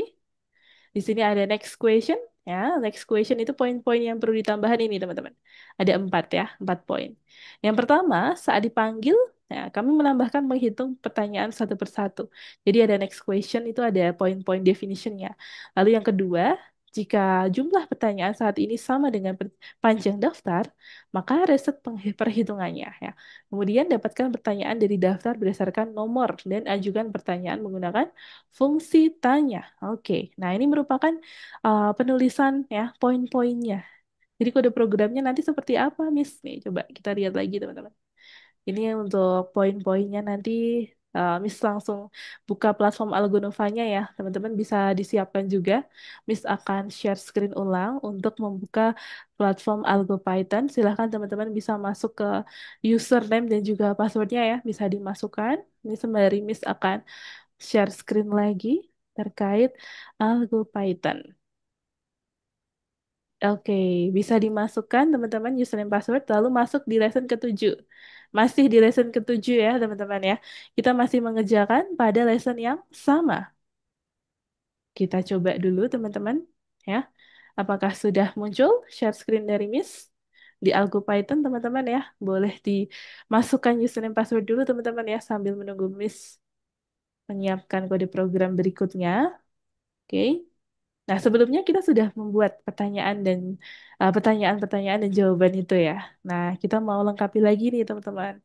Di sini ada next question Ya, next question itu poin-poin yang perlu ditambahin ini, teman-teman. Ada 4 ya, 4 poin. Yang pertama, saat dipanggil, ya, kami menambahkan menghitung pertanyaan satu persatu. Jadi ada next question itu ada poin-poin definitionnya. Lalu yang kedua, jika jumlah pertanyaan saat ini sama dengan panjang daftar, maka reset perhitungannya. Ya. Kemudian dapatkan pertanyaan dari daftar berdasarkan nomor dan ajukan pertanyaan menggunakan fungsi tanya. Oke, nah ini merupakan penulisan ya poin-poinnya. Jadi kode programnya nanti seperti apa, Miss? Nih, coba kita lihat lagi, teman-teman. Ini untuk poin-poinnya nanti Miss langsung buka platform Algonova-nya ya. Teman-teman bisa disiapkan juga. Miss akan share screen ulang untuk membuka platform AlgoPython. Silahkan teman-teman bisa masuk ke username dan juga passwordnya ya. Bisa dimasukkan. Ini sembari Miss akan share screen lagi terkait AlgoPython. Oke, bisa dimasukkan teman-teman username password lalu masuk di lesson ke-7. Masih di lesson ke-7 ya teman-teman ya. Kita masih mengerjakan pada lesson yang sama. Kita coba dulu teman-teman ya. Apakah sudah muncul share screen dari Miss di AlgoPython teman-teman ya? Boleh dimasukkan username password dulu teman-teman ya sambil menunggu Miss menyiapkan kode program berikutnya. Oke. Nah, sebelumnya kita sudah membuat pertanyaan-pertanyaan dan jawaban itu ya. Nah, kita mau lengkapi lagi nih, teman-teman.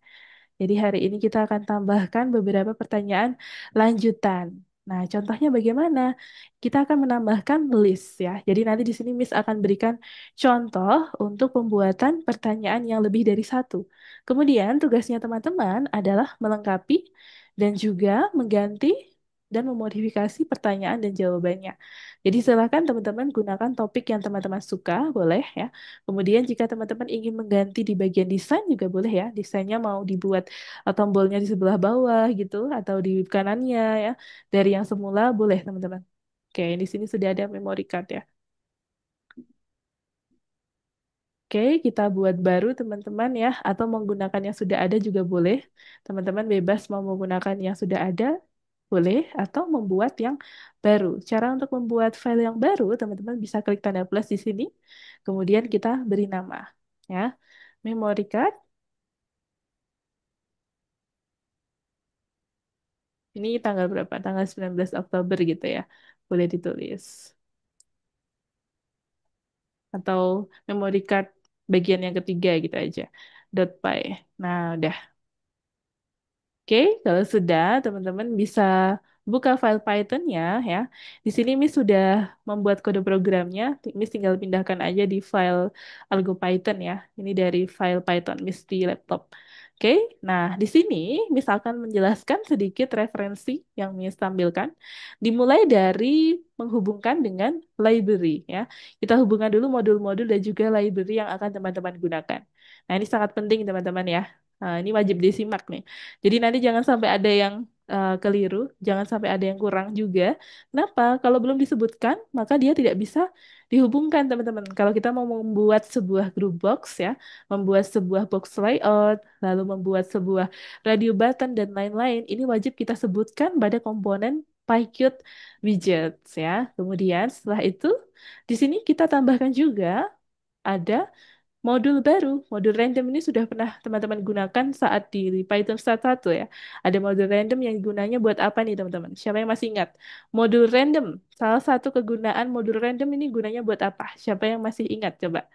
Jadi hari ini kita akan tambahkan beberapa pertanyaan lanjutan. Nah, contohnya bagaimana? Kita akan menambahkan list ya. Jadi nanti di sini Miss akan berikan contoh untuk pembuatan pertanyaan yang lebih dari satu. Kemudian tugasnya teman-teman adalah melengkapi dan juga mengganti dan memodifikasi pertanyaan dan jawabannya. Jadi silakan teman-teman gunakan topik yang teman-teman suka, boleh ya. Kemudian jika teman-teman ingin mengganti di bagian desain juga boleh ya. Desainnya mau dibuat tombolnya di sebelah bawah gitu atau di kanannya ya. Dari yang semula boleh teman-teman. Oke, di sini sudah ada memory card ya. Oke, kita buat baru teman-teman ya atau menggunakan yang sudah ada juga boleh. Teman-teman bebas mau menggunakan yang sudah ada boleh atau membuat yang baru. Cara untuk membuat file yang baru, teman-teman bisa klik tanda plus di sini. Kemudian kita beri nama ya. Memory card. Ini tanggal berapa? Tanggal 19 Oktober gitu ya. Boleh ditulis. Atau memory card bagian yang ketiga gitu aja. .py. Nah, udah. Oke, kalau sudah, teman-teman bisa buka file Python-nya ya. Di sini Miss sudah membuat kode programnya. Miss tinggal pindahkan aja di file AlgoPython ya. Ini dari file Python Miss di laptop. Oke, nah di sini Miss akan menjelaskan sedikit referensi yang Miss tampilkan. Dimulai dari menghubungkan dengan library ya. Kita hubungkan dulu modul-modul dan juga library yang akan teman-teman gunakan. Nah, ini sangat penting teman-teman ya. Nah, ini wajib disimak nih. Jadi nanti jangan sampai ada yang keliru, jangan sampai ada yang kurang juga. Kenapa? Kalau belum disebutkan, maka dia tidak bisa dihubungkan, teman-teman. Kalau kita mau membuat sebuah group box ya, membuat sebuah box layout, lalu membuat sebuah radio button dan lain-lain, ini wajib kita sebutkan pada komponen PyQt widgets ya. Kemudian setelah itu, di sini kita tambahkan juga ada modul baru. Modul random ini sudah pernah teman-teman gunakan saat di Python Start 1 ya. Ada modul random yang gunanya buat apa nih teman-teman? Siapa yang masih ingat? Modul random. Salah satu kegunaan modul random ini gunanya buat apa? Siapa yang masih ingat? Coba.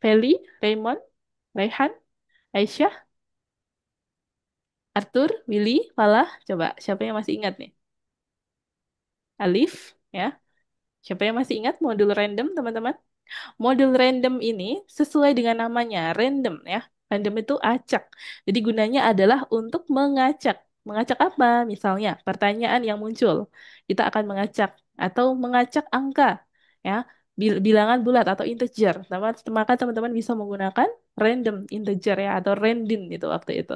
Feli, Raymond, Raihan, Aisyah, Arthur, Willy, Falah. Coba. Siapa yang masih ingat nih? Alif, ya. Siapa yang masih ingat modul random, teman-teman? Modul random ini sesuai dengan namanya, random ya. Random itu acak. Jadi gunanya adalah untuk mengacak. Mengacak apa? Misalnya pertanyaan yang muncul. Kita akan mengacak atau mengacak angka ya. Bilangan bulat atau integer. Maka teman-teman bisa menggunakan random integer ya atau random itu waktu itu.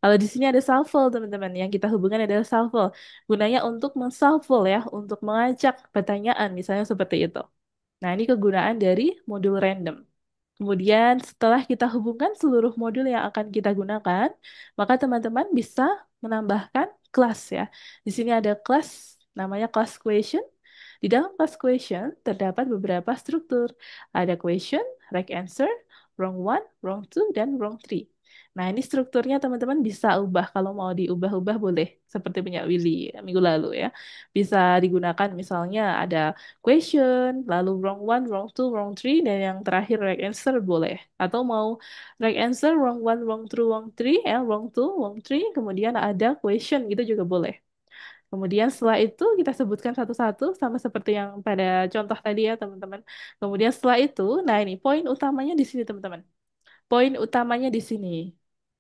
Kalau di sini ada shuffle teman-teman. Yang kita hubungkan adalah shuffle. Gunanya untuk menshuffle ya, untuk mengacak pertanyaan misalnya seperti itu. Nah, ini kegunaan dari modul random. Kemudian setelah kita hubungkan seluruh modul yang akan kita gunakan, maka teman-teman bisa menambahkan kelas ya. Di sini ada kelas namanya class question. Di dalam past question terdapat beberapa struktur. Ada question, right answer, wrong one, wrong two, dan wrong three. Nah, ini strukturnya teman-teman bisa ubah. Kalau mau diubah-ubah boleh. Seperti punya Willy minggu lalu ya. Bisa digunakan misalnya ada question, lalu wrong one, wrong two, wrong three, dan yang terakhir right answer boleh. Atau mau right answer, wrong one, wrong two, wrong three, wrong two, wrong three, kemudian ada question gitu juga boleh. Kemudian setelah itu kita sebutkan satu-satu sama seperti yang pada contoh tadi ya teman-teman. Kemudian setelah itu, nah ini poin utamanya di sini teman-teman. Poin utamanya di sini.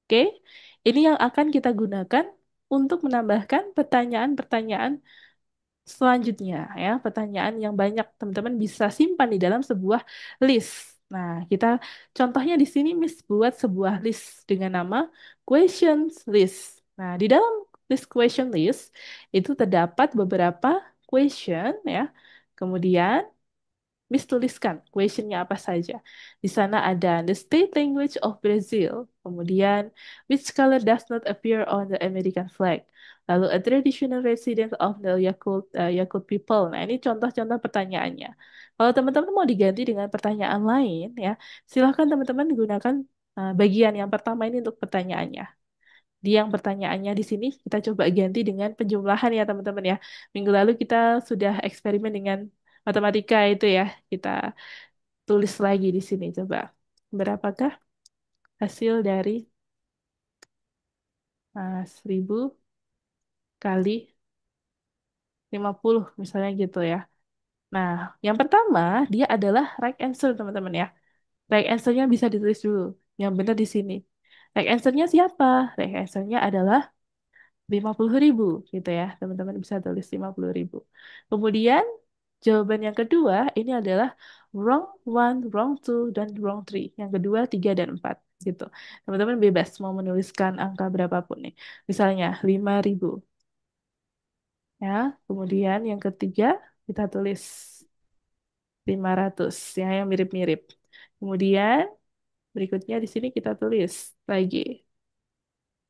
Oke, ini yang akan kita gunakan untuk menambahkan pertanyaan-pertanyaan selanjutnya ya, pertanyaan yang banyak teman-teman bisa simpan di dalam sebuah list. Nah, kita contohnya di sini Miss buat sebuah list dengan nama questions list. Nah, di dalam list question list itu terdapat beberapa question ya. Kemudian Miss tuliskan questionnya apa saja. Di sana ada the state language of Brazil. Kemudian, which color does not appear on the American flag? Lalu, a traditional residence of the Yakult people. Nah, ini contoh-contoh pertanyaannya. Kalau teman-teman mau diganti dengan pertanyaan lain, ya, silahkan teman-teman gunakan bagian yang pertama ini untuk pertanyaannya. Di yang pertanyaannya di sini kita coba ganti dengan penjumlahan ya teman-teman ya. Minggu lalu kita sudah eksperimen dengan matematika itu ya. Kita tulis lagi di sini coba. Berapakah hasil dari 1000 kali 50 misalnya gitu ya. Nah, yang pertama dia adalah right answer teman-teman ya. Right answer-nya bisa ditulis dulu. Yang benar di sini. Right answer-nya siapa? Right answer-nya adalah 50.000 gitu ya. Teman-teman bisa tulis 50.000. Kemudian jawaban yang kedua ini adalah wrong one, wrong two, dan wrong three. Yang kedua 3 dan 4 gitu. Teman-teman bebas mau menuliskan angka berapapun nih. Misalnya 5.000 ya. Kemudian yang ketiga kita tulis 500 ya yang mirip-mirip. Kemudian berikutnya di sini kita tulis lagi.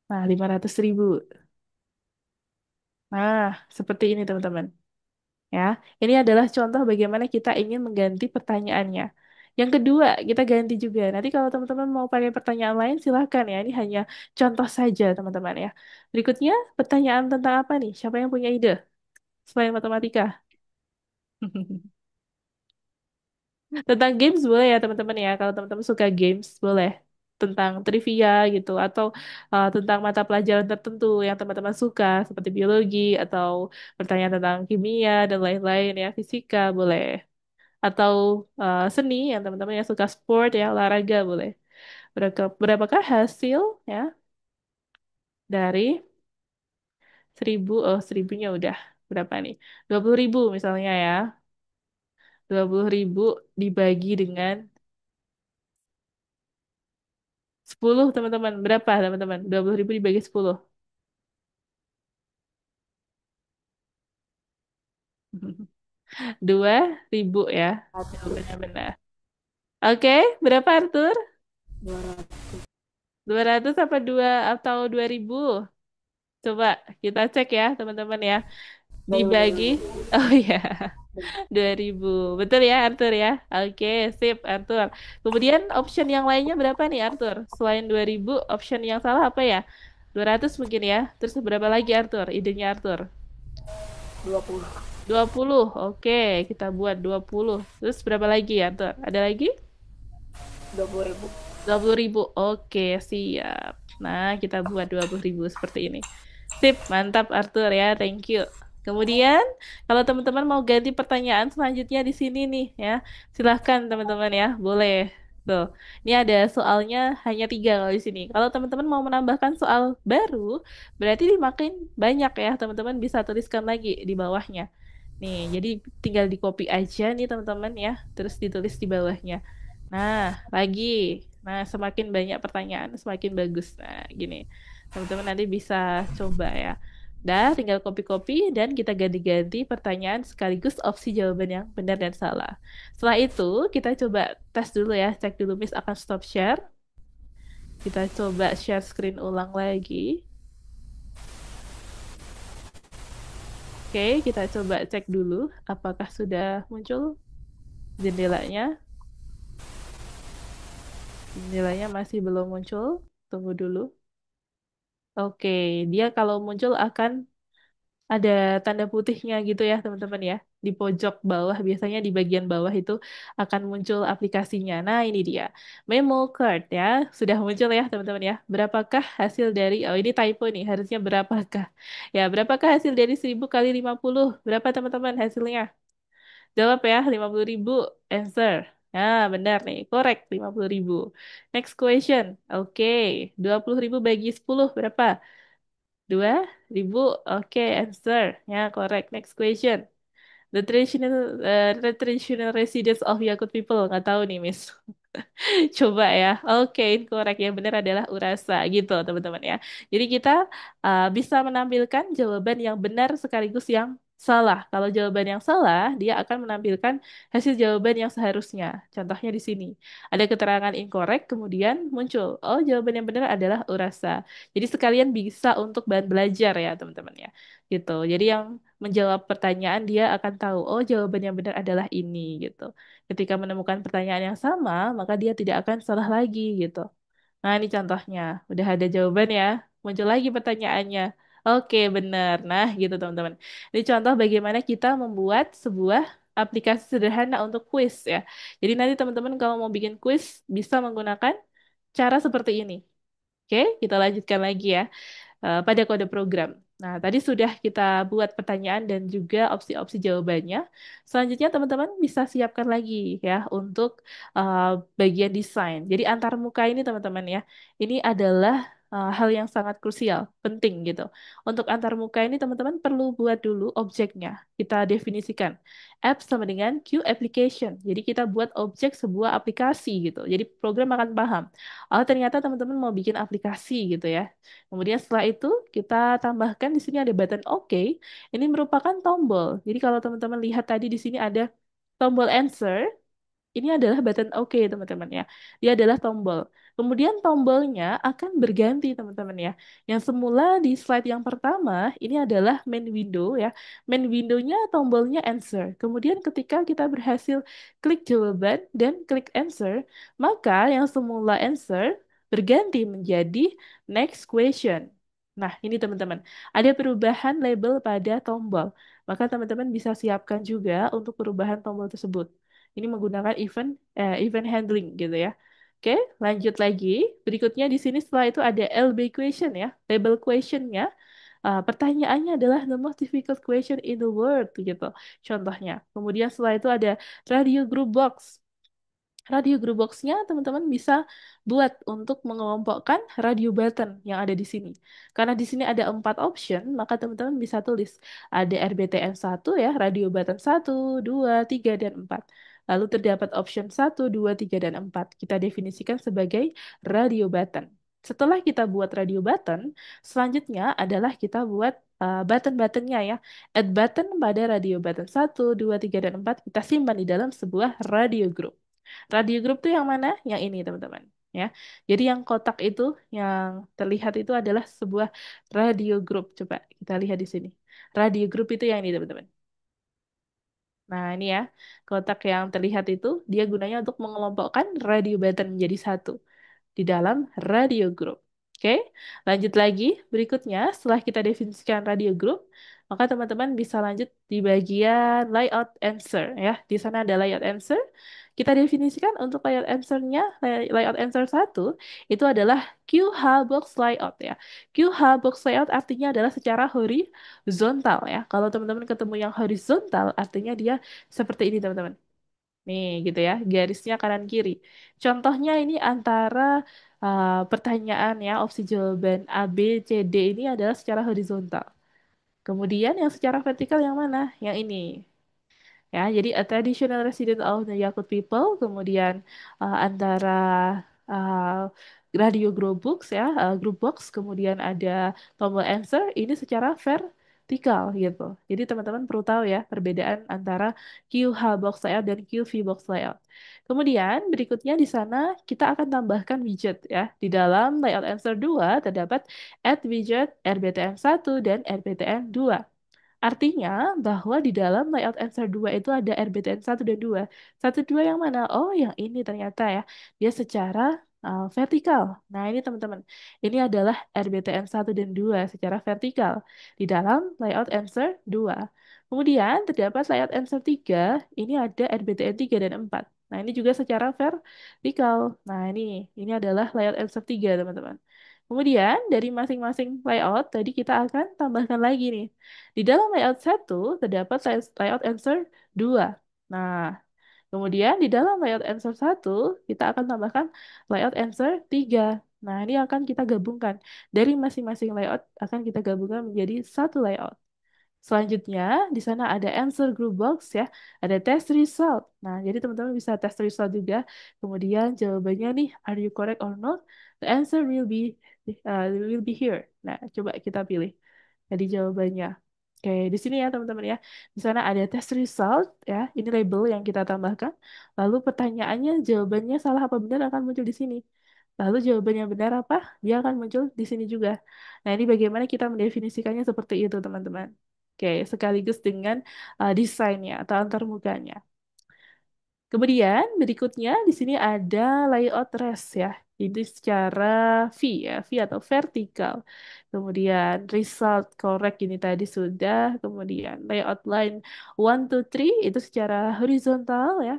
Nah, 500.000. Nah, seperti ini teman-teman. Ya, ini adalah contoh bagaimana kita ingin mengganti pertanyaannya. Yang kedua, kita ganti juga. Nanti kalau teman-teman mau pakai pertanyaan lain, silahkan ya. Ini hanya contoh saja, teman-teman ya. Berikutnya, pertanyaan tentang apa nih? Siapa yang punya ide selain matematika? Tentang games boleh ya, teman-teman ya. Kalau teman-teman suka games, boleh. Tentang trivia gitu, atau tentang mata pelajaran tertentu yang teman-teman suka, seperti biologi, atau pertanyaan tentang kimia, dan lain-lain ya, fisika, boleh. Atau seni yang teman-teman yang suka sport ya olahraga boleh. Berapakah hasil ya dari 1000? Oh, 1000-nya udah berapa nih? 20.000 misalnya ya. 20.000 dibagi dengan 10 teman-teman. Berapa teman-teman? 20.000 dibagi 10. 2.000 ya. Jawabannya benar. Oke, berapa Arthur? 200 apa 2 atau 2.000? Coba kita cek ya teman-teman ya. Dibagi. Oh iya. 2.000. Betul ya, Arthur ya? Oke, sip, Arthur. Kemudian option yang lainnya berapa nih, Arthur? Selain 2.000, option yang salah apa ya? 200 mungkin ya. Terus berapa lagi, Arthur? Idenya Arthur? 20. 20. Oke, kita buat 20. Terus berapa lagi, Arthur? Ada lagi? 20.000. 20.000. Oke, siap. Nah, kita buat 20.000 seperti ini. Sip, mantap Arthur ya, thank you. Kemudian, kalau teman-teman mau ganti pertanyaan selanjutnya di sini nih ya, silahkan teman-teman ya, boleh. Tuh, ini ada soalnya hanya 3 kalau di sini. Kalau teman-teman mau menambahkan soal baru, berarti makin banyak ya, teman-teman bisa tuliskan lagi di bawahnya. Nih, jadi tinggal di copy aja nih teman-teman ya, terus ditulis di bawahnya. Nah, lagi. Nah, semakin banyak pertanyaan, semakin bagus. Nah, gini. Teman-teman nanti bisa coba ya. Dah, tinggal copy-copy dan kita ganti-ganti pertanyaan sekaligus opsi jawaban yang benar dan salah. Setelah itu, kita coba tes dulu ya. Cek dulu Miss akan stop share. Kita coba share screen ulang lagi. Oke, kita coba cek dulu apakah sudah muncul jendelanya. Jendelanya masih belum muncul. Tunggu dulu. Oke, dia kalau muncul akan ada tanda putihnya gitu ya, teman-teman ya. Di pojok bawah, biasanya di bagian bawah itu akan muncul aplikasinya. Nah, ini dia. Memo card ya. Sudah muncul ya, teman-teman ya. Berapakah hasil dari, oh ini typo nih, harusnya berapakah? Ya, berapakah hasil dari 1000 kali 50? Berapa teman-teman hasilnya? Jawab ya, 50.000. Answer. Nah, benar nih. Correct, 50.000. Next question. Oke, 20.000 bagi 10 berapa? 2.000. Oke, answer. Ya, correct. Next question. The traditional residence of Yakut people. Nggak tahu nih, Miss. Coba ya. Oke, incorrect. Yang benar adalah Urasa gitu, teman-teman ya. Jadi kita bisa menampilkan jawaban yang benar sekaligus yang salah. Kalau jawaban yang salah, dia akan menampilkan hasil jawaban yang seharusnya. Contohnya di sini. Ada keterangan incorrect, kemudian muncul. Oh, jawaban yang benar adalah Urasa. Jadi sekalian bisa untuk bahan belajar ya, teman-teman ya. Gitu. Jadi yang menjawab pertanyaan dia akan tahu, oh jawaban yang benar adalah ini gitu. Ketika menemukan pertanyaan yang sama, maka dia tidak akan salah lagi gitu. Nah, ini contohnya. Udah ada jawaban ya. Muncul lagi pertanyaannya. Oke, benar. Nah, gitu teman-teman. Ini contoh bagaimana kita membuat sebuah aplikasi sederhana untuk kuis ya. Jadi nanti teman-teman kalau mau bikin kuis bisa menggunakan cara seperti ini. Oke, kita lanjutkan lagi ya pada kode program. Nah, tadi sudah kita buat pertanyaan dan juga opsi-opsi jawabannya. Selanjutnya, teman-teman bisa siapkan lagi ya untuk uh, bagian desain. Jadi, antar muka ini, teman-teman ya, ini adalah hal yang sangat krusial, penting gitu. Untuk antar muka ini, teman-teman perlu buat dulu objeknya. Kita definisikan. App sama dengan Q application. Jadi, kita buat objek sebuah aplikasi gitu. Jadi, program akan paham. Oh, ternyata teman-teman mau bikin aplikasi gitu ya. Kemudian setelah itu kita tambahkan di sini ada button OK. Ini merupakan tombol. Jadi kalau teman-teman lihat tadi di sini ada tombol answer, ini adalah button OK, teman-teman ya. Dia adalah tombol. Kemudian tombolnya akan berganti, teman-teman ya. Yang semula di slide yang pertama, ini adalah main window ya. Main window-nya tombolnya answer. Kemudian ketika kita berhasil klik jawaban dan klik answer, maka yang semula answer berganti menjadi next question. Nah, ini teman-teman. Ada perubahan label pada tombol. Maka teman-teman bisa siapkan juga untuk perubahan tombol tersebut. Ini menggunakan event handling gitu ya. Oke, lanjut lagi. Berikutnya di sini setelah itu ada LB question ya, label questionnya. Pertanyaannya adalah the most difficult question in the world gitu. Contohnya. Kemudian setelah itu ada radio group box. Radio group box-nya teman-teman bisa buat untuk mengelompokkan radio button yang ada di sini. Karena di sini ada 4 option, maka teman-teman bisa tulis ada RBTN 1 ya, radio button 1, 2, 3, dan 4. Lalu terdapat option 1, 2, 3, dan 4. Kita definisikan sebagai radio button. Setelah kita buat radio button, selanjutnya adalah kita buat button-buttonnya ya. Add button pada radio button 1, 2, 3, dan 4 kita simpan di dalam sebuah radio group. Radio group tuh yang mana? Yang ini, teman-teman. Ya. Jadi yang kotak itu, yang terlihat itu adalah sebuah radio group. Coba kita lihat di sini. Radio group itu yang ini, teman-teman. Nah, ini ya. Kotak yang terlihat itu, dia gunanya untuk mengelompokkan radio button menjadi satu di dalam radio group. Oke, lanjut lagi. Berikutnya, setelah kita definisikan radio group, maka teman-teman bisa lanjut di bagian layout answer ya. Di sana ada layout answer. Kita definisikan untuk layout answer-nya, layout answer satu itu adalah QH box layout ya. QH box layout artinya adalah secara horizontal ya. Kalau teman-teman ketemu yang horizontal, artinya dia seperti ini, teman-teman. Nih, gitu ya, garisnya kanan kiri. Contohnya ini antara pertanyaan ya, opsi jawaban A, B, C, D ini adalah secara horizontal. Kemudian yang secara vertikal yang mana? Yang ini. Ya, jadi a traditional resident of the Yakut people, kemudian antara uh, radio group box ya, group box, kemudian ada tombol answer, ini secara vertikal gitu. Jadi teman-teman perlu tahu ya perbedaan antara QH box layout dan QV box layout. Kemudian berikutnya di sana kita akan tambahkan widget ya. Di dalam layout answer 2 terdapat add widget RBTN 1 dan RBTN 2. Artinya bahwa di dalam layout answer 2 itu ada RBTN 1 dan 2. 1 2 yang mana? Oh, yang ini ternyata ya. Dia secara vertikal. Nah, ini teman-teman. Ini adalah RBTN 1 dan 2 secara vertikal di dalam layout answer 2. Kemudian terdapat layout answer 3, ini ada RBTN 3 dan 4. Nah, ini juga secara vertikal. Nah, ini adalah layout answer 3, teman-teman. Kemudian dari masing-masing layout tadi kita akan tambahkan lagi nih. Di dalam layout satu terdapat layout answer 2. Nah, kemudian di dalam layout answer satu kita akan tambahkan layout answer 3. Nah, ini akan kita gabungkan. Dari masing-masing layout akan kita gabungkan menjadi satu layout. Selanjutnya, di sana ada answer group box ya, ada test result. Nah, jadi teman-teman bisa test result juga. Kemudian jawabannya nih, are you correct or not? The answer will be here. Nah, coba kita pilih. Jadi jawabannya. Oke, di sini ya teman-teman ya. Di sana ada test result ya. Ini label yang kita tambahkan. Lalu pertanyaannya, jawabannya salah apa benar akan muncul di sini. Lalu jawabannya benar apa? Dia akan muncul di sini juga. Nah, ini bagaimana kita mendefinisikannya seperti itu, teman-teman. Oke, sekaligus dengan desainnya atau antarmukanya. Kemudian berikutnya di sini ada layout rest ya. Ini secara V ya, V atau vertikal. Kemudian result correct ini tadi sudah. Kemudian layout line 1, 2, 3 itu secara horizontal ya.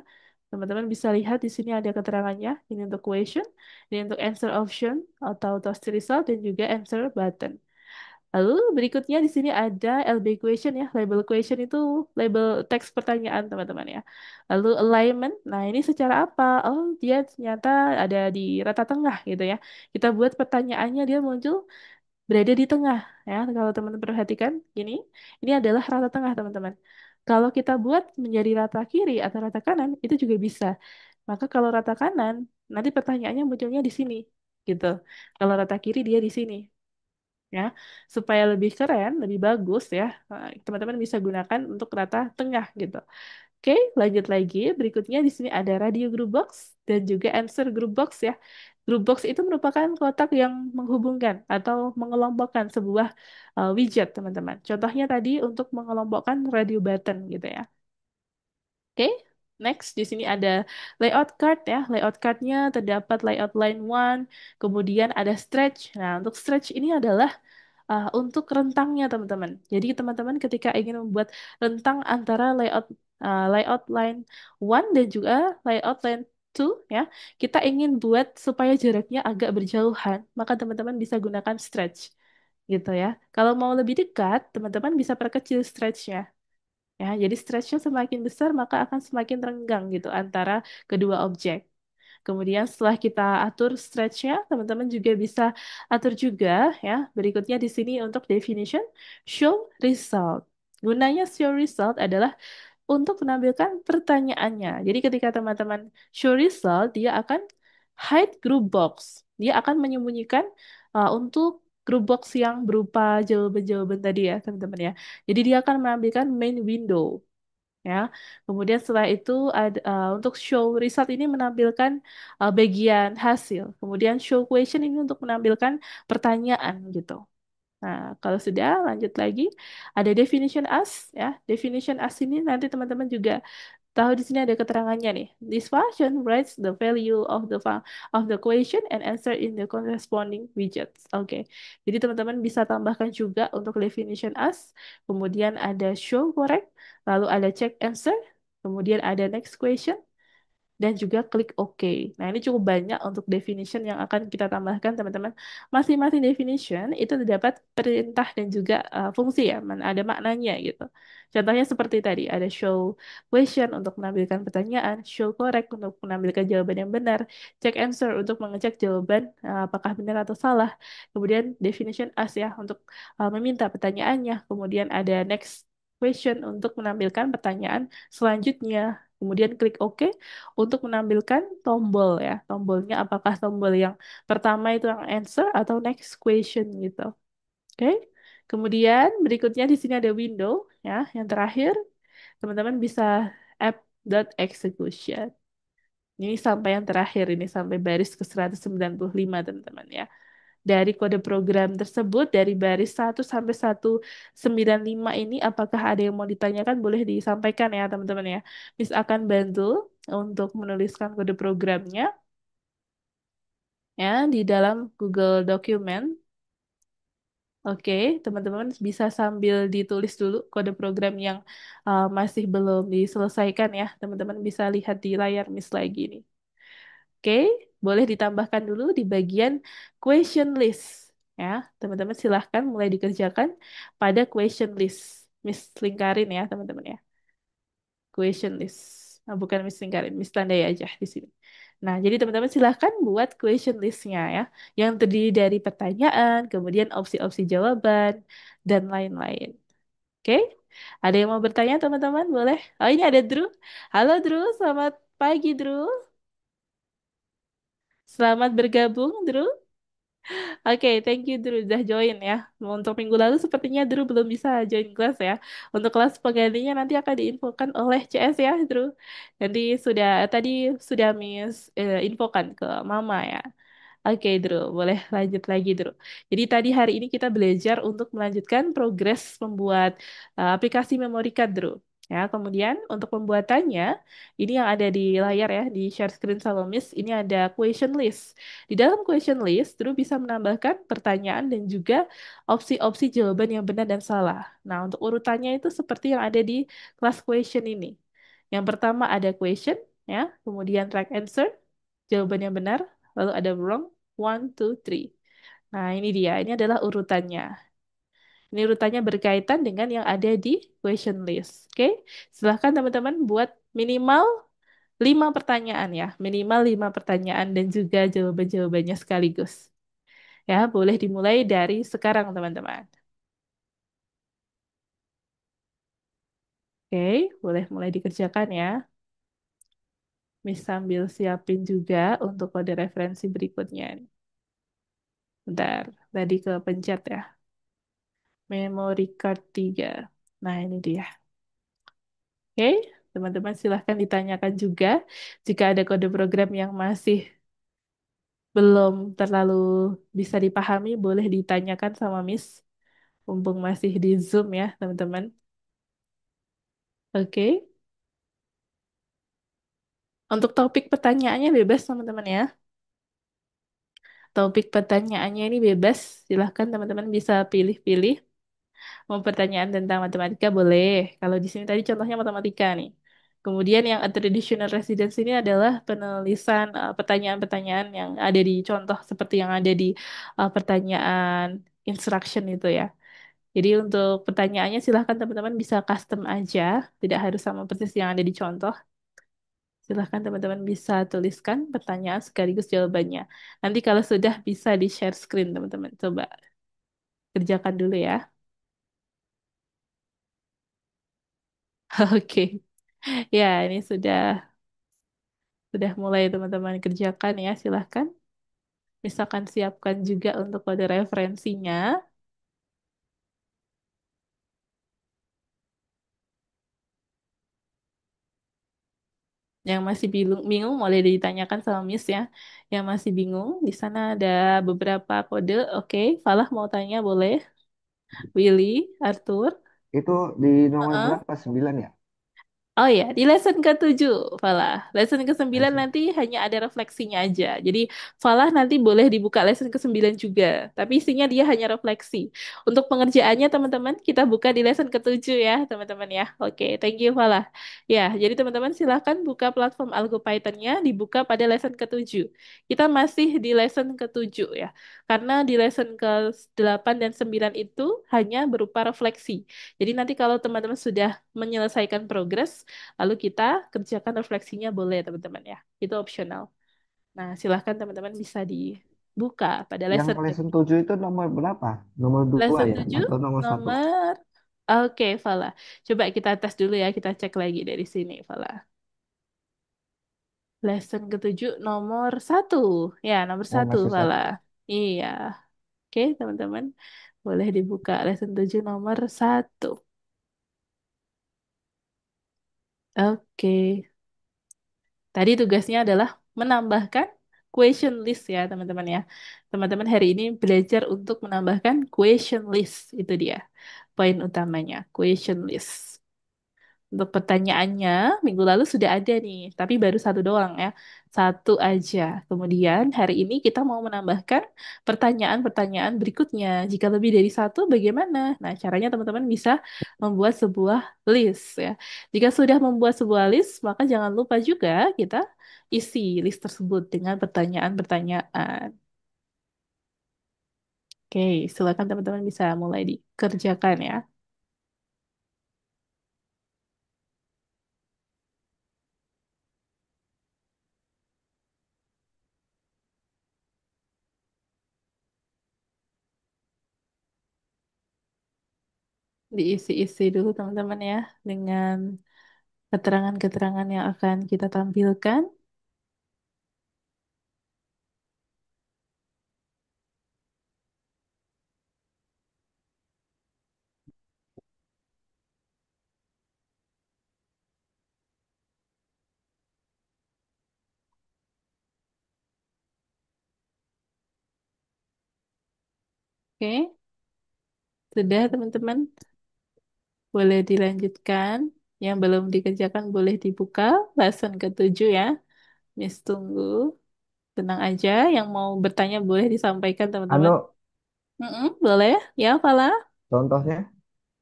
Teman-teman bisa lihat di sini ada keterangannya. Ini untuk question, ini untuk answer option atau toast result dan juga answer button. Lalu berikutnya di sini ada LB question ya. Label question itu label teks pertanyaan teman-teman ya. Lalu alignment, nah ini secara apa? Oh dia ternyata ada di rata tengah gitu ya. Kita buat pertanyaannya dia muncul berada di tengah ya. Kalau teman-teman perhatikan ini adalah rata tengah teman-teman. Kalau kita buat menjadi rata kiri atau rata kanan itu juga bisa. Maka kalau rata kanan nanti pertanyaannya munculnya di sini gitu. Kalau rata kiri dia di sini ya supaya lebih keren, lebih bagus ya. Teman-teman bisa gunakan untuk rata tengah gitu. Oke, lanjut lagi. Berikutnya di sini ada radio group box dan juga answer group box ya. Group box itu merupakan kotak yang menghubungkan atau mengelompokkan sebuah widget, teman-teman. Contohnya tadi untuk mengelompokkan radio button gitu ya. Oke, next di sini ada layout card ya. Layout cardnya terdapat layout line one, kemudian ada stretch. Nah, untuk stretch ini adalah untuk rentangnya teman-teman. Jadi teman-teman ketika ingin membuat rentang antara layout line one dan juga layout line two ya, kita ingin buat supaya jaraknya agak berjauhan, maka teman-teman bisa gunakan stretch gitu ya. Kalau mau lebih dekat, teman-teman bisa perkecil stretchnya. Ya, jadi stretchnya semakin besar maka akan semakin renggang gitu antara kedua objek. Kemudian setelah kita atur stretchnya, teman-teman juga bisa atur juga ya. Berikutnya di sini untuk definition, show result. Gunanya show result adalah untuk menampilkan pertanyaannya. Jadi ketika teman-teman show result, dia akan hide group box. Dia akan menyembunyikan untuk group box yang berupa jawaban-jawaban tadi ya, teman-teman ya. Jadi dia akan menampilkan main window ya. Kemudian setelah itu ada untuk show result ini menampilkan bagian hasil. Kemudian show question ini untuk menampilkan pertanyaan gitu. Nah, kalau sudah lanjut lagi ada definition as ya. Definition as ini nanti teman-teman juga tahu di sini ada keterangannya nih. This function writes the value of the question and answer in the corresponding widgets. Oke. Jadi teman-teman bisa tambahkan juga untuk definition as, kemudian ada show correct, lalu ada check answer, kemudian ada next question, dan juga klik OK. Nah, ini cukup banyak untuk definition yang akan kita tambahkan, teman-teman. Masing-masing definition itu terdapat perintah dan juga fungsi ya, ada maknanya gitu. Contohnya seperti tadi, ada show question untuk menampilkan pertanyaan, show correct untuk menampilkan jawaban yang benar, check answer untuk mengecek jawaban apakah benar atau salah. Kemudian definition as ya untuk meminta pertanyaannya. Kemudian ada next question untuk menampilkan pertanyaan selanjutnya. Kemudian klik OK untuk menampilkan tombol ya. Tombolnya apakah tombol yang pertama itu yang answer atau next question gitu. Oke. Kemudian berikutnya di sini ada window ya. Yang terakhir teman-teman bisa app.execution. Ini sampai yang terakhir ini sampai baris ke 195 teman-teman ya. dari kode program tersebut dari baris 1 sampai 195 ini apakah ada yang mau ditanyakan boleh disampaikan ya teman-teman ya. Miss akan bantu untuk menuliskan kode programnya ya di dalam Google Document. Oke, teman-teman bisa sambil ditulis dulu kode program yang masih belum diselesaikan ya. Teman-teman bisa lihat di layar Miss lagi nih. Oke, boleh ditambahkan dulu di bagian question list. Ya, teman-teman silahkan mulai dikerjakan pada question list. Miss lingkarin ya, teman-teman ya. Question list. Nah, bukan Miss lingkarin, Miss tandai aja di sini. Nah, jadi teman-teman silahkan buat question listnya ya, yang terdiri dari pertanyaan, kemudian opsi-opsi jawaban, dan lain-lain. Oke, ada yang mau bertanya teman-teman? Boleh? Oh, ini ada Drew. Halo Drew, selamat pagi Drew. Selamat bergabung Drew. Oke, thank you Drew udah join ya. Untuk minggu lalu sepertinya Drew belum bisa join kelas ya. Untuk kelas penggantinya nanti akan diinfokan oleh CS ya Drew. Nanti tadi sudah Miss infokan ke Mama ya. Oke, Drew, boleh lanjut lagi, Drew. Jadi tadi hari ini kita belajar untuk melanjutkan progres membuat aplikasi memory card, Drew. Ya, kemudian untuk pembuatannya, ini yang ada di layar ya, di share screen sama Miss, ini ada question list. Di dalam question list, Drew bisa menambahkan pertanyaan dan juga opsi-opsi jawaban yang benar dan salah. Nah, untuk urutannya itu seperti yang ada di kelas question ini. Yang pertama ada question, ya, kemudian right answer, jawaban yang benar, lalu ada wrong, 1, 2, 3. Nah, ini dia. Ini adalah urutannya. Ini urutannya berkaitan dengan yang ada di question list. Oke, silahkan teman-teman buat minimal 5 pertanyaan ya. Minimal 5 pertanyaan dan juga jawaban-jawabannya sekaligus. Ya, boleh dimulai dari sekarang teman-teman. Oke, boleh mulai dikerjakan ya. Miss sambil siapin juga untuk kode referensi berikutnya. Bentar, tadi ke pencet ya. Memory card 3. Nah, ini dia. Oke, teman-teman silahkan ditanyakan juga jika ada kode program yang masih belum terlalu bisa dipahami, boleh ditanyakan sama Miss. Mumpung masih di Zoom ya, teman-teman. Oke, untuk topik pertanyaannya bebas, teman-teman ya. Topik pertanyaannya ini bebas, silahkan teman-teman bisa pilih-pilih. Mau pertanyaan tentang matematika boleh. Kalau di sini tadi contohnya matematika nih. Kemudian yang a traditional residence ini adalah penulisan pertanyaan-pertanyaan yang ada di contoh seperti yang ada di pertanyaan instruction itu ya. Jadi untuk pertanyaannya silahkan teman-teman bisa custom aja, tidak harus sama persis yang ada di contoh. Silahkan teman-teman bisa tuliskan pertanyaan sekaligus jawabannya. Nanti kalau sudah bisa di share screen teman-teman. Coba kerjakan dulu ya. Oke. Ya, ini sudah mulai teman-teman kerjakan ya, silahkan. Misalkan siapkan juga untuk kode referensinya. Yang masih bingung, bingung boleh ditanyakan sama Miss ya. Yang masih bingung, di sana ada beberapa kode. Oke, Falah mau tanya boleh. Willy, Arthur. Itu di nomor Heeh. berapa? 9 ya? Oh ya, di lesson ke-7, Falah. Lesson ke-9 Lesson. nanti hanya ada refleksinya aja. Jadi, Falah nanti boleh dibuka lesson ke-9 juga. Tapi isinya dia hanya refleksi. Untuk pengerjaannya, teman-teman, kita buka di lesson ke-7 ya, teman-teman ya. Oke, thank you, Falah. Ya, jadi teman-teman silahkan buka platform Algo Python-nya, dibuka pada lesson ke-7. Kita masih di lesson ke-7 ya. Karena di lesson ke-8 dan 9 itu hanya berupa refleksi. Jadi nanti kalau teman-teman sudah menyelesaikan progres, lalu kita kerjakan refleksinya boleh teman-teman ya. Itu opsional. Nah, silahkan teman-teman bisa dibuka pada Yang lesson ke lesson 7 itu nomor berapa? Nomor 2 lesson ya? 7 Atau nomor satu? nomor Oke, Fala. Coba kita tes dulu ya, kita cek lagi dari sini, Fala. Lesson ke-7 nomor 1. Ya, nomor Oh, satu, masih Fala. satu. Iya. Oke, teman-teman. Boleh dibuka lesson 7 nomor 1. Oke. Tadi tugasnya adalah menambahkan. question list ya teman-teman ya. Teman-teman hari ini belajar untuk menambahkan question list. Itu dia poin utamanya, question list. Untuk pertanyaannya, minggu lalu sudah ada nih, tapi baru satu doang ya. Satu aja. Kemudian hari ini kita mau menambahkan pertanyaan-pertanyaan berikutnya. Jika lebih dari satu, bagaimana? Nah, caranya teman-teman bisa membuat sebuah list ya. Jika sudah membuat sebuah list, maka jangan lupa juga kita isi list tersebut dengan pertanyaan-pertanyaan. Oke, silakan teman-teman bisa mulai dikerjakan ya. Diisi-isi dulu teman-teman ya dengan keterangan-keterangan yang akan kita tampilkan. Oke, sudah teman-teman, boleh dilanjutkan. Yang belum dikerjakan boleh dibuka lesson ke-7 ya. Miss tunggu. Tenang aja, yang mau bertanya boleh disampaikan teman-teman. Anu, Boleh ya, Fala? contohnya?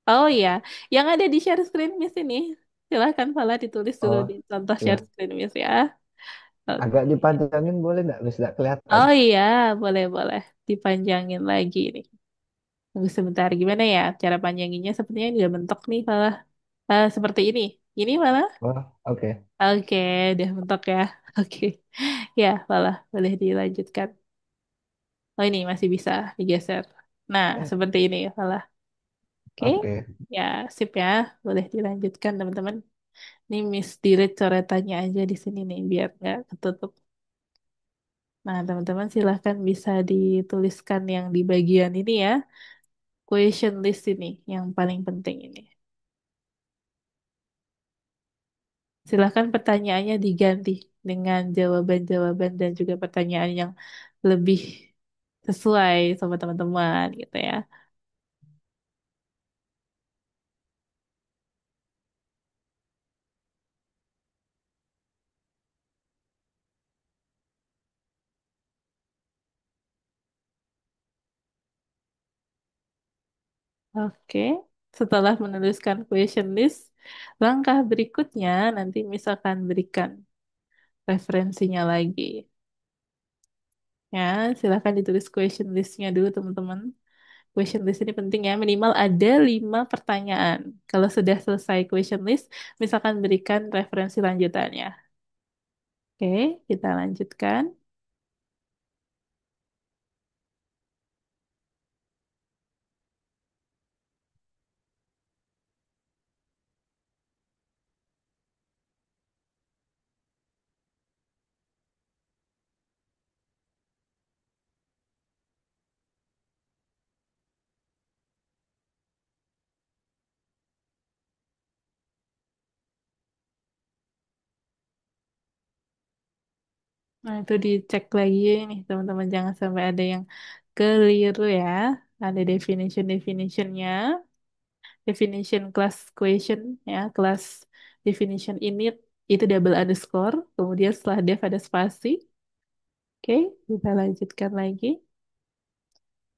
Oh iya, yang ada di share screen Miss ini. Silahkan Fala ditulis dulu di Oh, contoh share ya. screen Miss ya. Agak Oke. dipanjangin boleh nggak? Bisa nggak kelihatan. Oh iya, boleh-boleh. Dipanjangin lagi nih. Tunggu sebentar, gimana ya cara panjanginnya? Sepertinya udah mentok nih malah. Seperti ini. Ini malah. Oh, oke. Oke, udah mentok ya. Oke. Ya, malah. Boleh dilanjutkan. Oh ini masih bisa digeser. Nah, seperti ini malah. Oke. Oke. Ya, sip ya. Boleh dilanjutkan teman-teman. Ini Miss delete coretannya aja di sini nih, biar nggak ketutup. Nah, teman-teman silahkan bisa dituliskan yang di bagian ini ya. Question list ini, yang paling penting ini. Silahkan pertanyaannya diganti dengan jawaban-jawaban dan juga pertanyaan yang lebih sesuai sama teman-teman gitu ya. Oke, setelah menuliskan question list, langkah berikutnya nanti misalkan berikan referensinya lagi. Ya, silahkan ditulis question listnya dulu teman-teman. Question list ini penting ya, minimal ada 5 pertanyaan. Kalau sudah selesai question list, misalkan berikan referensi lanjutannya. Oke, kita lanjutkan. Nah, itu dicek lagi nih, teman-teman. Jangan sampai ada yang keliru ya. Ada definition-definitionnya. Definition class question ya. Class definition init itu double underscore. Kemudian setelah def ada spasi. Oke, kita lanjutkan lagi.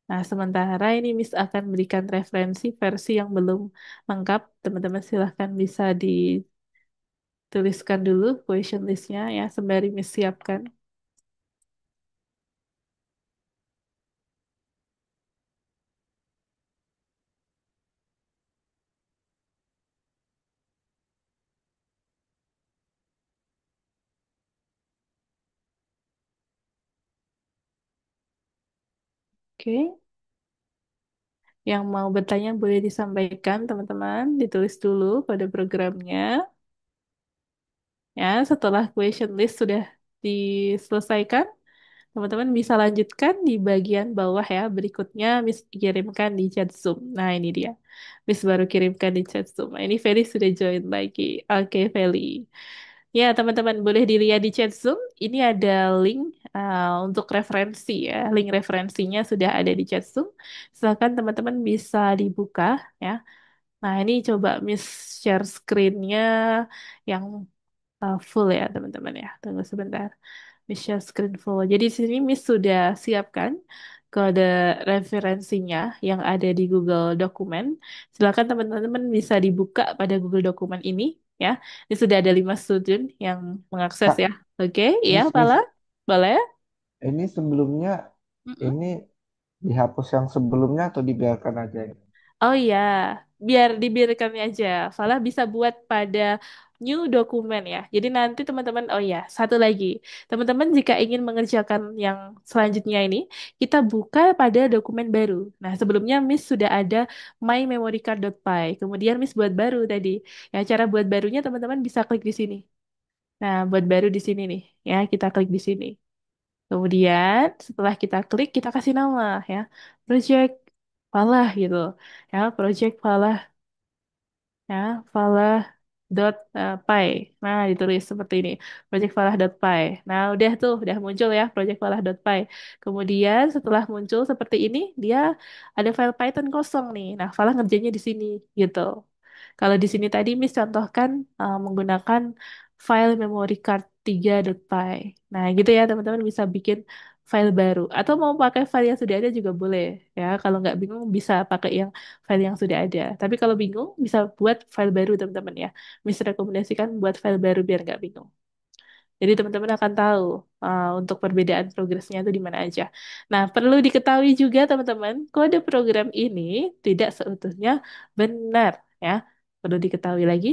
Nah, sementara ini Miss akan berikan referensi versi yang belum lengkap. Teman-teman silahkan bisa dituliskan dulu question listnya ya, sembari Miss siapkan. Oke. Yang mau bertanya boleh disampaikan, teman-teman. Ditulis dulu pada programnya. Ya, setelah question list sudah diselesaikan, teman-teman bisa lanjutkan di bagian bawah ya. Berikutnya, Miss kirimkan di chat Zoom. Nah, ini dia. Miss baru kirimkan di chat Zoom. Nah, ini Feli sudah join lagi. Oke, Feli. Ya, teman-teman boleh dilihat di chat Zoom. Ini ada link untuk referensi ya. Link referensinya sudah ada di chat Zoom. Silakan teman-teman bisa dibuka ya. Nah, ini coba Miss share screen-nya yang full ya, teman-teman ya. Tunggu sebentar. Miss share screen full. Jadi di sini Miss sudah siapkan kode referensinya yang ada di Google Dokumen. Silakan teman-teman bisa dibuka pada Google Dokumen ini ya. Ini sudah ada 5 student yang mengakses ya. Kak, Oke, iya, Miss, Pala? Miss, Boleh? ini sebelumnya Mm-mm. ini dihapus yang sebelumnya atau dibiarkan aja ini? Oh iya, biar dibiarkan aja. Falah bisa buat pada new dokumen ya. Jadi nanti teman-teman, oh iya, satu lagi. Teman-teman jika ingin mengerjakan yang selanjutnya ini, kita buka pada dokumen baru. Nah, sebelumnya Miss sudah ada mymemorycard.py. Kemudian Miss buat baru tadi. Ya, cara buat barunya teman-teman bisa klik di sini. Nah, buat baru di sini nih. Ya, kita klik di sini. Kemudian setelah kita klik, kita kasih nama ya. Project Falah gitu. Ya, Project Falah ya, Falah.py. Nah, ditulis seperti ini. Project Falah.py. Nah, udah tuh, udah muncul ya Project Falah.py. Kemudian setelah muncul seperti ini, dia ada file Python kosong nih. Nah, Falah ngerjainnya di sini gitu. Kalau di sini tadi Miss contohkan menggunakan file memory card 3.py. Nah, gitu ya teman-teman bisa bikin file baru. Atau mau pakai file yang sudah ada juga boleh ya. Kalau nggak bingung bisa pakai yang file yang sudah ada. Tapi kalau bingung bisa buat file baru teman-teman ya. Miss rekomendasikan buat file baru biar nggak bingung. Jadi teman-teman akan tahu untuk perbedaan progresnya itu di mana aja. Nah, perlu diketahui juga teman-teman, kode program ini tidak seutuhnya benar ya. Perlu diketahui lagi,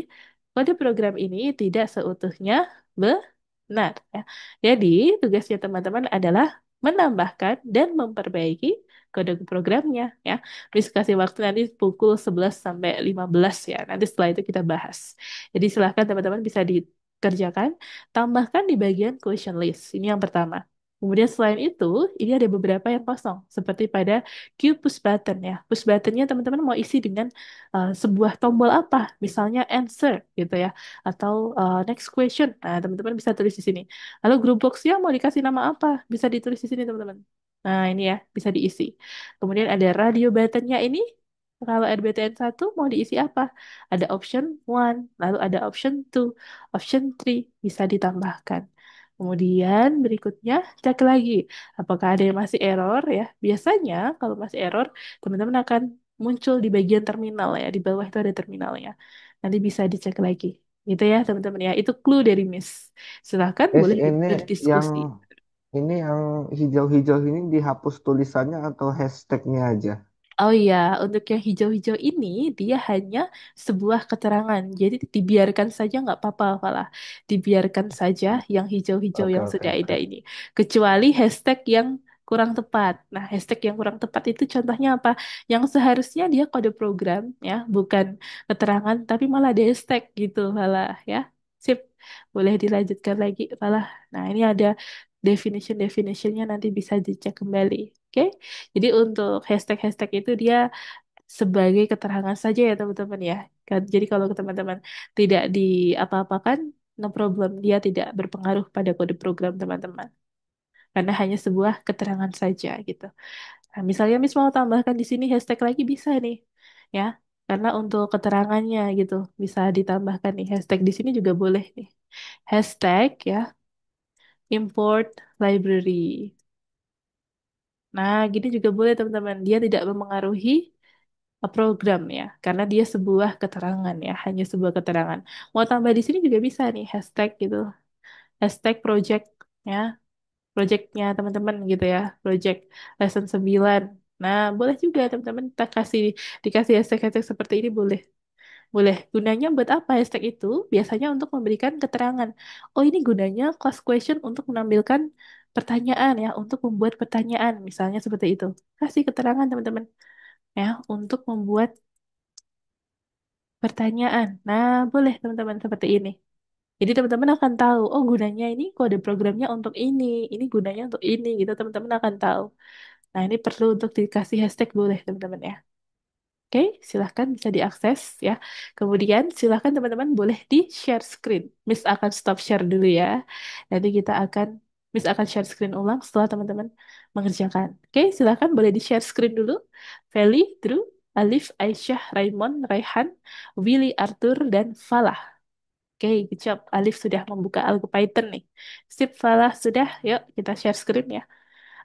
kode program ini tidak seutuhnya benar ya. Jadi, tugasnya teman-teman adalah menambahkan dan memperbaiki kode programnya ya. Miss kasih waktu nanti pukul 11 sampai 15 ya. Nanti setelah itu kita bahas. Jadi silahkan teman-teman bisa dikerjakan. Tambahkan di bagian question list. Ini yang pertama. Kemudian selain itu, ini ada beberapa yang kosong. Seperti pada Q push button ya. Push buttonnya teman-teman mau isi dengan sebuah tombol apa. Misalnya answer gitu ya. Atau next question. Nah, teman-teman bisa tulis di sini. Lalu group box-nya mau dikasih nama apa? Bisa ditulis di sini teman-teman. Nah, ini ya, bisa diisi. Kemudian ada radio buttonnya ini. Kalau RBTN 1 mau diisi apa? Ada option 1, lalu ada option 2. Option 3 bisa ditambahkan. Kemudian berikutnya cek lagi apakah ada yang masih error ya. Biasanya kalau masih error, teman-teman akan muncul di bagian terminal ya. Di bawah itu ada terminalnya. Nanti bisa dicek lagi. Gitu ya teman-teman ya. Itu clue dari Miss. Silahkan Miss, boleh ini yang berdiskusi. ini yang hijau-hijau ini dihapus tulisannya atau hashtagnya aja? Oh iya, untuk yang hijau-hijau ini dia hanya sebuah keterangan. Jadi dibiarkan saja nggak apa-apa, malah dibiarkan saja yang hijau-hijau Oke, yang oke, sudah ada oke. ini. Kecuali hashtag yang kurang tepat. Nah, hashtag yang kurang tepat itu contohnya apa? Yang seharusnya dia kode program ya, bukan keterangan, tapi malah ada hashtag gitu, malah ya. Sip, boleh dilanjutkan lagi, malah. Nah, ini ada definition-definitionnya nanti bisa dicek kembali. Oke? Jadi untuk hashtag-hashtag itu dia sebagai keterangan saja ya teman-teman ya. Jadi kalau teman-teman tidak di apa-apakan, no problem. Dia tidak berpengaruh pada kode program teman-teman. Karena hanya sebuah keterangan saja gitu. Nah, misalnya Miss mau tambahkan di sini hashtag lagi bisa nih. Ya. Karena untuk keterangannya gitu bisa ditambahkan nih hashtag di sini juga boleh nih. Hashtag ya import library. Nah, gini juga boleh teman-teman. Dia tidak memengaruhi program ya, karena dia sebuah keterangan ya, hanya sebuah keterangan. Mau tambah di sini juga bisa nih hashtag gitu, hashtag project ya, projectnya teman-teman gitu ya, project lesson 9. Nah, boleh juga teman-teman kita dikasih hashtag-hashtag seperti ini boleh. Boleh. Gunanya buat apa hashtag itu? Biasanya untuk memberikan keterangan. Oh, ini gunanya class question untuk menampilkan pertanyaan ya, untuk membuat pertanyaan, misalnya seperti itu. Kasih keterangan teman-teman ya, untuk membuat pertanyaan. Nah, boleh teman-teman seperti ini. Jadi teman-teman akan tahu, oh gunanya ini kode programnya untuk ini gunanya untuk ini, gitu teman-teman akan tahu. Nah, ini perlu untuk dikasih hashtag boleh teman-teman ya. Oke, silahkan bisa diakses ya. Kemudian silahkan teman-teman boleh di share screen. Miss akan stop share dulu ya. Nanti Miss akan share screen ulang setelah teman-teman mengerjakan. Oke, silahkan boleh di share screen dulu. Feli, Drew, Alif, Aisyah, Raymond, Raihan, Willy, Arthur, dan Falah. Oke, good job. Alif sudah membuka AlgoPython nih. Sip, Falah sudah. Yuk, kita share screen ya.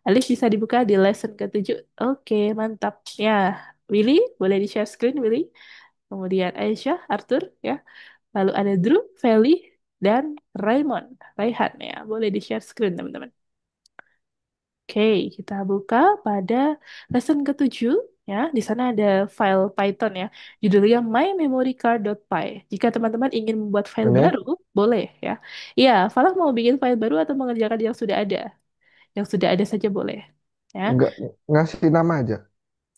Alif bisa dibuka di lesson ke-7. Oke, mantap. Ya, Willy, boleh di-share screen, Willy. Kemudian Aisyah, Arthur, ya. Lalu ada Drew, Feli, dan Raymond, Raihan, ya. Boleh di-share screen, teman-teman. Oke, kita buka pada lesson ke-7. Ya, di sana ada file Python ya, judulnya mymemorycard.py. Jika teman-teman ingin membuat file Ini baru, boleh ya. Iya, Falah mau bikin file baru atau mengerjakan yang sudah ada? Yang sudah ada saja boleh. Ya. nggak ngasih nama aja.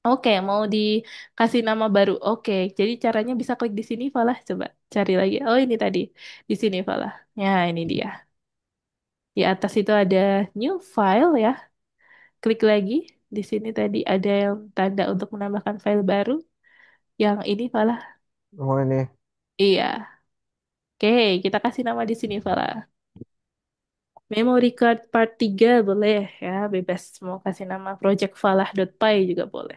Oke, mau dikasih nama baru. Oke, jadi caranya bisa klik di sini, Falah. Coba cari lagi. Oh, ini tadi. Di sini, Falah. Ya, ini dia. Di atas itu ada new file ya. Klik lagi. Di sini tadi ada yang tanda untuk menambahkan file baru. Yang ini, Falah. Oh ini, Iya. Oke, kita kasih nama di sini, Falah. Memory card part 3 boleh ya. Bebas mau kasih nama project falah.py juga boleh.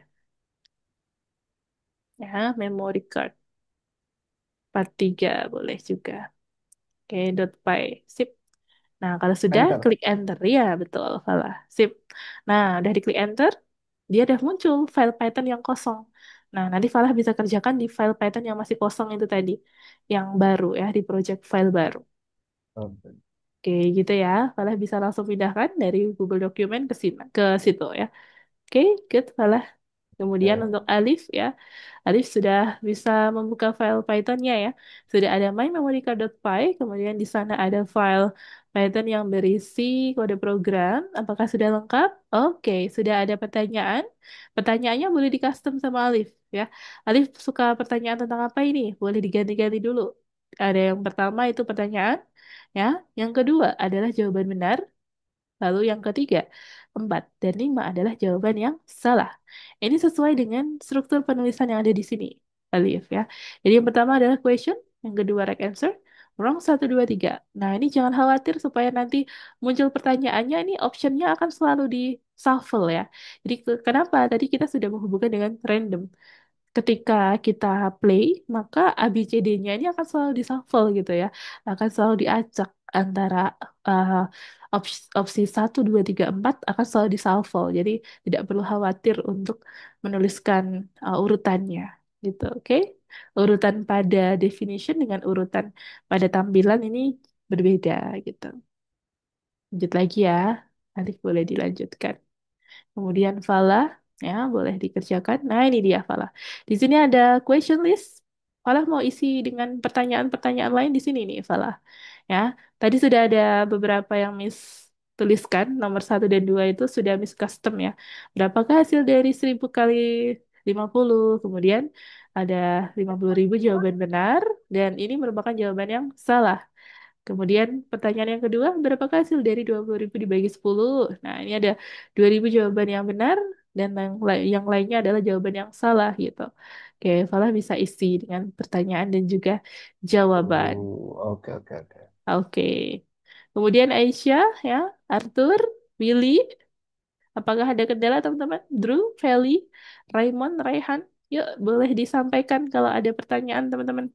Ya, memory card part 3 boleh juga. Oke, .py. Sip. Nah, kalau sudah, enter. klik enter. Ya, betul, salah. Sip. Nah, udah diklik enter, dia udah muncul file Python yang kosong. Nah, nanti Falah bisa kerjakan di file Python yang masih kosong itu tadi. Yang baru ya, di project file baru. Oke. Oke, gitu ya. Falah bisa langsung pindahkan dari Google Document ke sini, ke situ ya. Oke, good, Falah. Kemudian untuk Alif ya, Alif sudah bisa membuka file Python-nya ya. Sudah ada mymemorycard.py, kemudian di sana ada file Python yang berisi kode program. Apakah sudah lengkap? Oke, sudah ada pertanyaan. Pertanyaannya boleh di custom sama Alif ya. Alif suka pertanyaan tentang apa ini? Boleh diganti-ganti dulu. Ada yang pertama itu pertanyaan ya. Yang kedua adalah jawaban benar. Lalu yang ketiga, 4 dan 5 adalah jawaban yang salah. Ini sesuai dengan struktur penulisan yang ada di sini, Alif ya. Jadi yang pertama adalah question, yang kedua right answer, wrong 1, 2, 3. Nah ini jangan khawatir supaya nanti muncul pertanyaannya, ini optionnya akan selalu di shuffle ya. Jadi kenapa? Tadi kita sudah menghubungkan dengan random ketika kita play, maka ABCD-nya ini akan selalu di shuffle gitu ya. Akan selalu diacak antara uh, opsi 1, 2, 3, 4 akan selalu di shuffle. Jadi tidak perlu khawatir untuk menuliskan urutannya gitu, oke? Urutan pada definition dengan urutan pada tampilan ini berbeda gitu. Lanjut lagi ya. Nanti boleh dilanjutkan. Kemudian Fala, ya boleh dikerjakan. Nah ini dia Fala. Di sini ada question list. Fala mau isi dengan pertanyaan-pertanyaan lain di sini nih Fala. Ya, tadi sudah ada beberapa yang Miss tuliskan. Nomor 1 dan 2 itu sudah Miss custom ya. Berapakah hasil dari 1000 kali 50? Kemudian ada 50.000 jawaban benar. Dan ini merupakan jawaban yang salah. Kemudian pertanyaan yang kedua, berapakah hasil dari 20.000 dibagi 10? Nah, ini ada 2.000 jawaban yang benar dan yang lainnya adalah jawaban yang salah gitu. Oke, Falah bisa isi dengan pertanyaan dan juga jawaban. Oke oke oke. Oke. Kemudian Aisyah, ya, Arthur, Willy, apakah ada kendala teman-teman? Drew, Feli, Raymond, Raihan, yuk boleh disampaikan kalau ada pertanyaan teman-teman.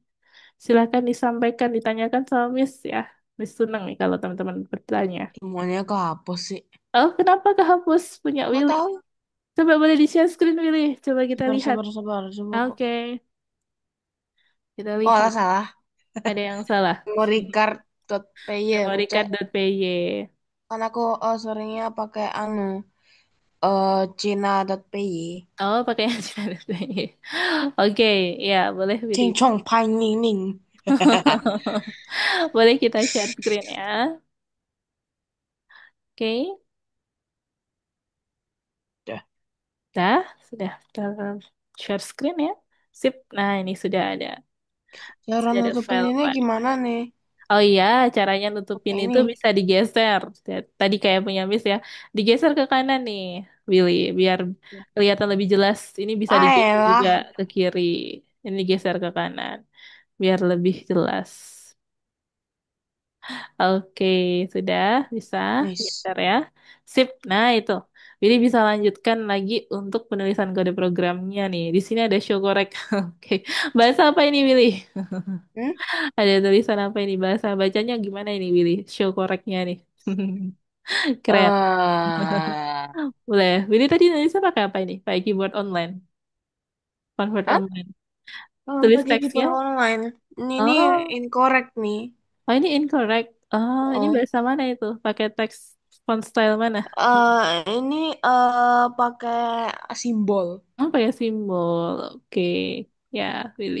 Silakan disampaikan, ditanyakan sama Miss ya. Miss senang nih kalau teman-teman bertanya. Semuanya kehapus sih. Oh, kenapa kehapus punya Nggak Willy? tahu. Coba boleh di-share screen Willy. Coba kita Sabar, lihat. sabar, sabar. Coba kok. Oke, kita Oh, lihat. salah. Ada yang salah. Memorycard.py aku cek. Memorycard.py. Kan aku seringnya pakai Cina.py. Oh, pakai yang Cina.py. Oke, ya boleh Willy. Cing chong pai ning ning. Boleh kita share screen ya. Oke, Dah. dah, sudah kita share screen ya. Sip. Nah, ini sudah ada. Cara Sudah ada nutupin file ini gimana nih? Oh iya, caranya nutupin Pakai itu ini. bisa digeser. Tadi kayak punya Miss ya. Digeser ke kanan nih. Willy, biar kelihatan lebih jelas. Ini bisa digeser juga Ayolah. ke kiri. Ini geser ke kanan, biar lebih jelas. Oke, sudah bisa Nice. geser ya. Sip. Nah, itu. Willy bisa lanjutkan lagi untuk penulisan kode programnya nih. Di sini ada show correct. Oke. Bahasa apa ini, Willy? Hmm? Ada tulisan apa ini? Bahasa bacanya gimana ini, Willy? Show correctnya nih. Keren. Boleh. Willy tadi nulisnya pakai apa ini? Pakai keyboard online. Convert Hah? online. Oh, Tulis pakai teksnya. keyboard online. Ini Oh, incorrect nih. oh ini incorrect. Oh, ini Oh. bahasa mana itu? Pakai teks font style mana? Ini pakai simbol. Oh, pakai simbol. Oke. Ya, Willy.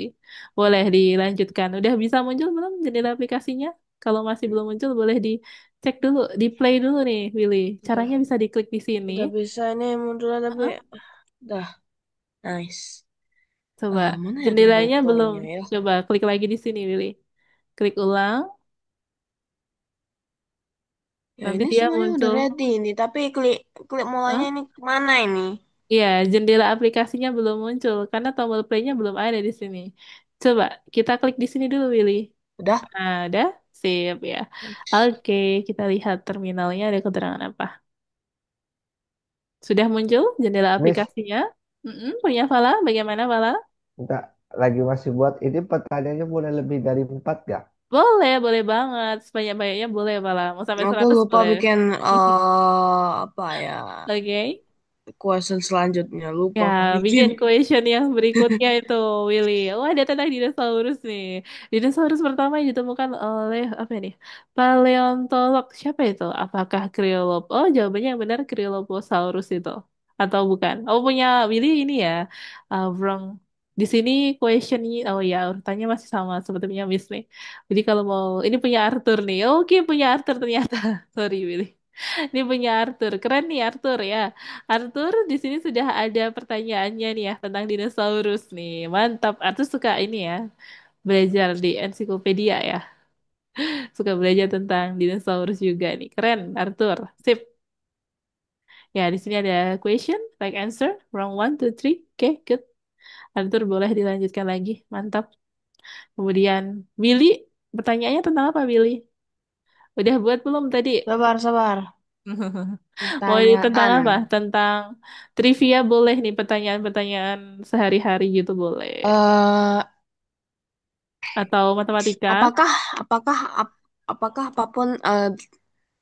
Boleh dilanjutkan. Udah bisa muncul belum jendela aplikasinya? Kalau masih belum muncul, boleh dicek dulu, di play dulu nih, Willy. Caranya Udah, bisa diklik di sini. udah bisa ini munculnya tapi Hah? udah nice. Coba. Mana ya tombol Jendelanya belum. playnya ya? Coba klik lagi di sini, Willy. Klik ulang. Ya Nanti ini dia sebenarnya udah muncul. ready ini, tapi klik klik mulanya Hah? ini mana ini? Iya, jendela aplikasinya belum muncul karena tombol play-nya belum ada di sini. Coba kita klik di sini dulu, Willy. Udah? Nah, udah sip ya. Nice. Oke, kita lihat terminalnya ada keterangan apa. Sudah muncul jendela Miss, aplikasinya? Punya Fala? Bagaimana Fala? kita lagi masih buat ini pertanyaannya boleh lebih dari 4 gak? Boleh, boleh banget. Sebanyak-banyaknya boleh Fala. Mau sampai Aku 100 lupa boleh. bikin apa ya? Oke. Question selanjutnya lupa Ya, aku bikin. bikin question yang berikutnya itu, Willy. Oh, ada tentang dinosaurus nih. Dinosaurus pertama yang ditemukan oleh apa nih? Paleontolog. Siapa itu? Apakah Creolop? Oh, jawabannya yang benar Creoloposaurus itu. Atau bukan? Oh, punya Willy ini ya. Wrong. Di sini questionnya, oh ya, urutannya masih sama seperti punya Miss nih. Jadi kalau mau, ini punya Arthur nih. Oke, punya Arthur ternyata. Sorry, Willy. Ini punya Arthur. Keren nih Arthur ya. Arthur, di sini sudah ada pertanyaannya nih ya tentang dinosaurus nih. Mantap. Arthur suka ini ya, belajar di ensiklopedia ya. Suka belajar tentang dinosaurus juga nih. Keren, Arthur. Sip. Ya, di sini ada question, right answer, wrong one, two, three. Oke, good. Arthur boleh dilanjutkan lagi. Mantap. Kemudian Billy, pertanyaannya tentang apa Billy? Udah buat belum tadi? Sabar, sabar. Mau tentang Pertanyaan. apa? Tentang trivia boleh nih, pertanyaan-pertanyaan sehari-hari gitu boleh. eh Atau matematika? apakah apakah apakah apapun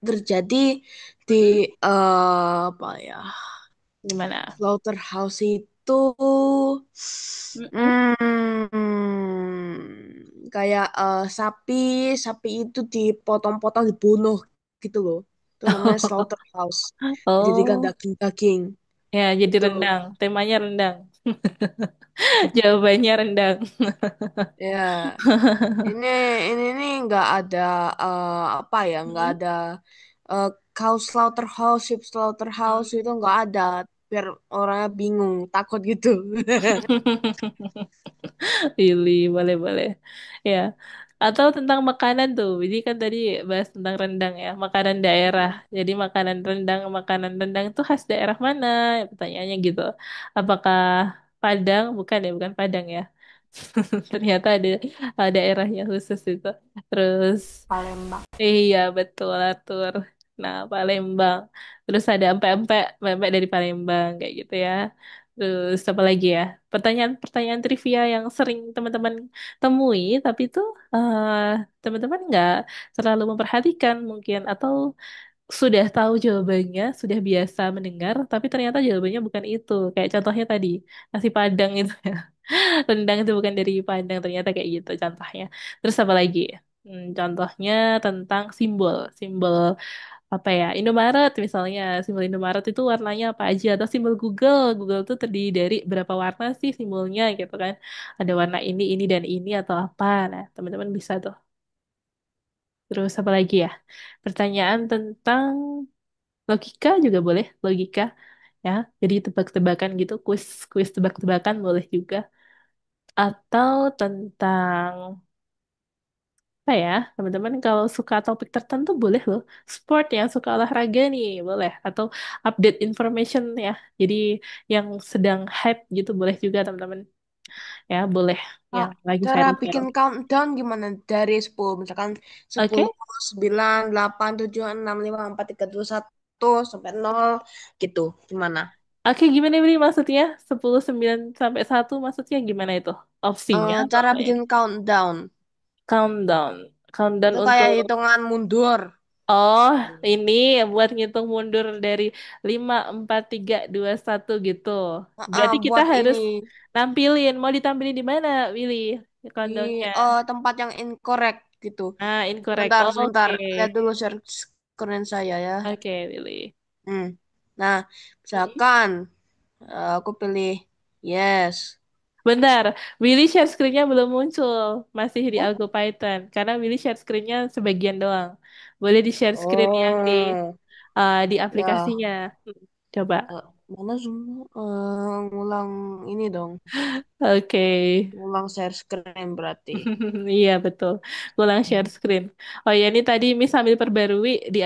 terjadi di apa ya? Gimana? Slaughterhouse itu Mm-mm. kayak sapi sapi itu dipotong-potong dibunuh gitu loh. Itu namanya slaughterhouse. Dijadikan Oh, daging-daging ya jadi gitu. rendang. Temanya rendang. Jawabannya rendang. Ya, ini ini nggak ada apa ya, nggak Hmm. ada uh, cow slaughterhouse, sheep slaughterhouse itu nggak ada. Biar orangnya bingung, takut gitu. Pilih, boleh-boleh. Ya. Atau tentang makanan tuh. Jadi kan tadi bahas tentang rendang ya, makanan daerah. Jadi makanan rendang itu khas daerah mana? Pertanyaannya gitu. Apakah Padang? Bukan ya, bukan Padang ya. Ternyata ada daerahnya khusus itu. Terus Palembang. iya betul Atur. Nah Palembang. Terus ada empek-empek dari Palembang kayak gitu ya. Terus apa lagi ya? Pertanyaan-pertanyaan trivia yang sering teman-teman temui, tapi itu eh, teman-teman nggak terlalu memperhatikan mungkin atau sudah tahu jawabannya, sudah biasa mendengar, tapi ternyata jawabannya bukan itu. Kayak contohnya tadi nasi Padang itu ya. Rendang itu bukan dari Padang, ternyata kayak gitu contohnya. Terus apa lagi? Contohnya tentang simbol, simbol apa ya? Indomaret misalnya, simbol Indomaret itu warnanya apa aja? Atau simbol Google, Google itu terdiri dari berapa warna sih simbolnya gitu kan? Ada warna ini dan ini atau apa? Nah, teman-teman bisa tuh. Terus apa lagi ya? Pertanyaan tentang logika juga boleh, logika ya. Jadi tebak-tebakan gitu, kuis kuis tebak-tebakan boleh juga. Atau tentang apa apa ya, teman-teman kalau suka topik tertentu boleh loh. Sport yang suka olahraga nih, boleh. Atau update information ya. Jadi yang sedang hype gitu boleh juga teman-teman. Ya, boleh. Kak, Yang lagi cara bikin viral-viral. countdown gimana? Dari 10, misalkan Oke? 10, 9, 8, 7, 6, 5, 4, 3, 2, 1, sampai 0, gitu. Gimana? Oke, gimana Bri maksudnya? 10, 9, sampai 1 maksudnya gimana itu? Opsinya atau Cara apa ya? bikin countdown. Countdown. Countdown Itu kayak untuk hitungan mundur. oh, ini buat ngitung mundur dari 5, 4, 3, 2, 1 gitu. Berarti kita Buat harus ini nampilin. Mau ditampilin di mana, Willy? di Countdownnya. tempat yang incorrect gitu. Ah, incorrect. Sebentar, sebentar. Lihat Oke. dulu share screen saya ya. Oke, Willy. Hmm. Nah, Hmm. misalkan aku pilih yes. Bentar, Willy share screen-nya belum muncul. Masih di Oh, Algo Python. Karena Willy share screen-nya sebagian doang. Boleh di share screen yang oh, di ya. aplikasinya. Hmm, coba. Mana zoom? Ngulang ini dong. Oke. Ngulang share screen berarti. Iya betul. Ulang share screen. Oh ya ini tadi Miss sambil perbarui di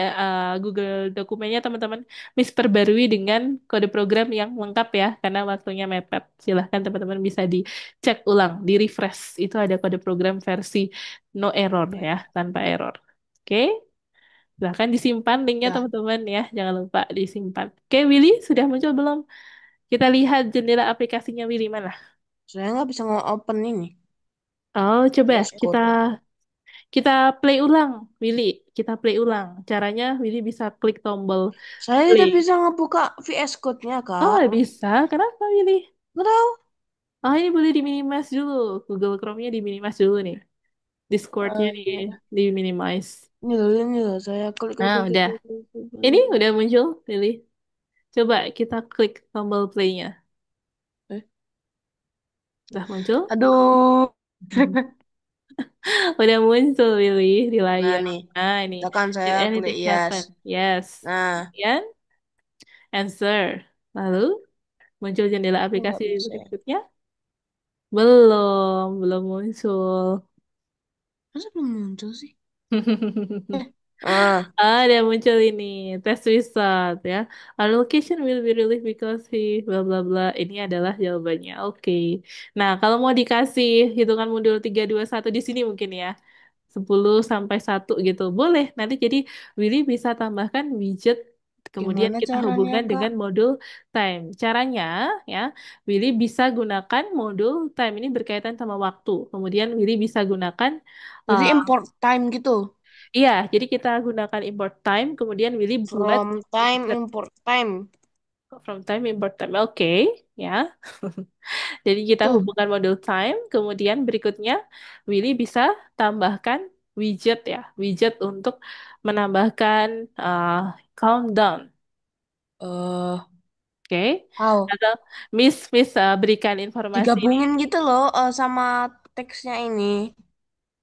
Google dokumennya teman-teman. Miss perbarui dengan kode program yang lengkap ya karena waktunya mepet. Silahkan teman-teman bisa dicek ulang, di refresh. Itu ada kode program versi no error ya, tanpa error. Oke, silahkan disimpan linknya Ya, teman-teman ya. Jangan lupa disimpan. Oke, Willy sudah muncul belum? Kita lihat jendela aplikasinya Willy mana? saya nggak bisa nge-open ini. Oh, coba VS kita Code. Kita play ulang, Willy. Kita play ulang. Caranya Willy bisa klik tombol Saya play. tidak bisa ngebuka VS Code-nya, Oh, Kak. bisa. Kenapa, Willy? Nggak tahu. Oh, ini boleh diminimize dulu. Google Chrome-nya diminimize dulu nih. Discord-nya nih Iya. diminimize. Ini loh. Saya klik, klik, Nah, klik, klik, udah. klik, klik, klik, Ini klik. udah muncul, Willy. Coba kita klik tombol play-nya. Eh, Udah muncul? aduh. Udah muncul, Willy, di Nah layar. nih, Nah, ini. misalkan Did saya klik anything yes. happen? Yes. Nah, Kemudian, answer. Lalu, muncul jendela kok nggak aplikasi bisa ya? berikutnya. Belum muncul. Masa belum muncul sih? Eh, ah, Ada muncul ini test result ya. Our location will be released because he bla bla bla. Ini adalah jawabannya. Oke. Nah, kalau mau dikasih hitungan mundur 3, 2, 1 di sini mungkin ya. 10 sampai 1 gitu. Boleh. Nanti jadi Willy bisa tambahkan widget kemudian gimana kita caranya, hubungkan Kak? dengan modul time. Caranya ya, Willy bisa gunakan modul time ini berkaitan sama waktu. Kemudian Willy bisa gunakan Jadi uh, import time gitu. iya, jadi kita gunakan import time, kemudian Willy buat From time, widget import time. from time import time. Oke, ya. Jadi kita Tuh, hubungkan modul time, kemudian berikutnya Willy bisa tambahkan widget ya, widget untuk menambahkan countdown. eh Oke, how? atau Miss berikan informasi. Digabungin gitu loh sama teksnya ini.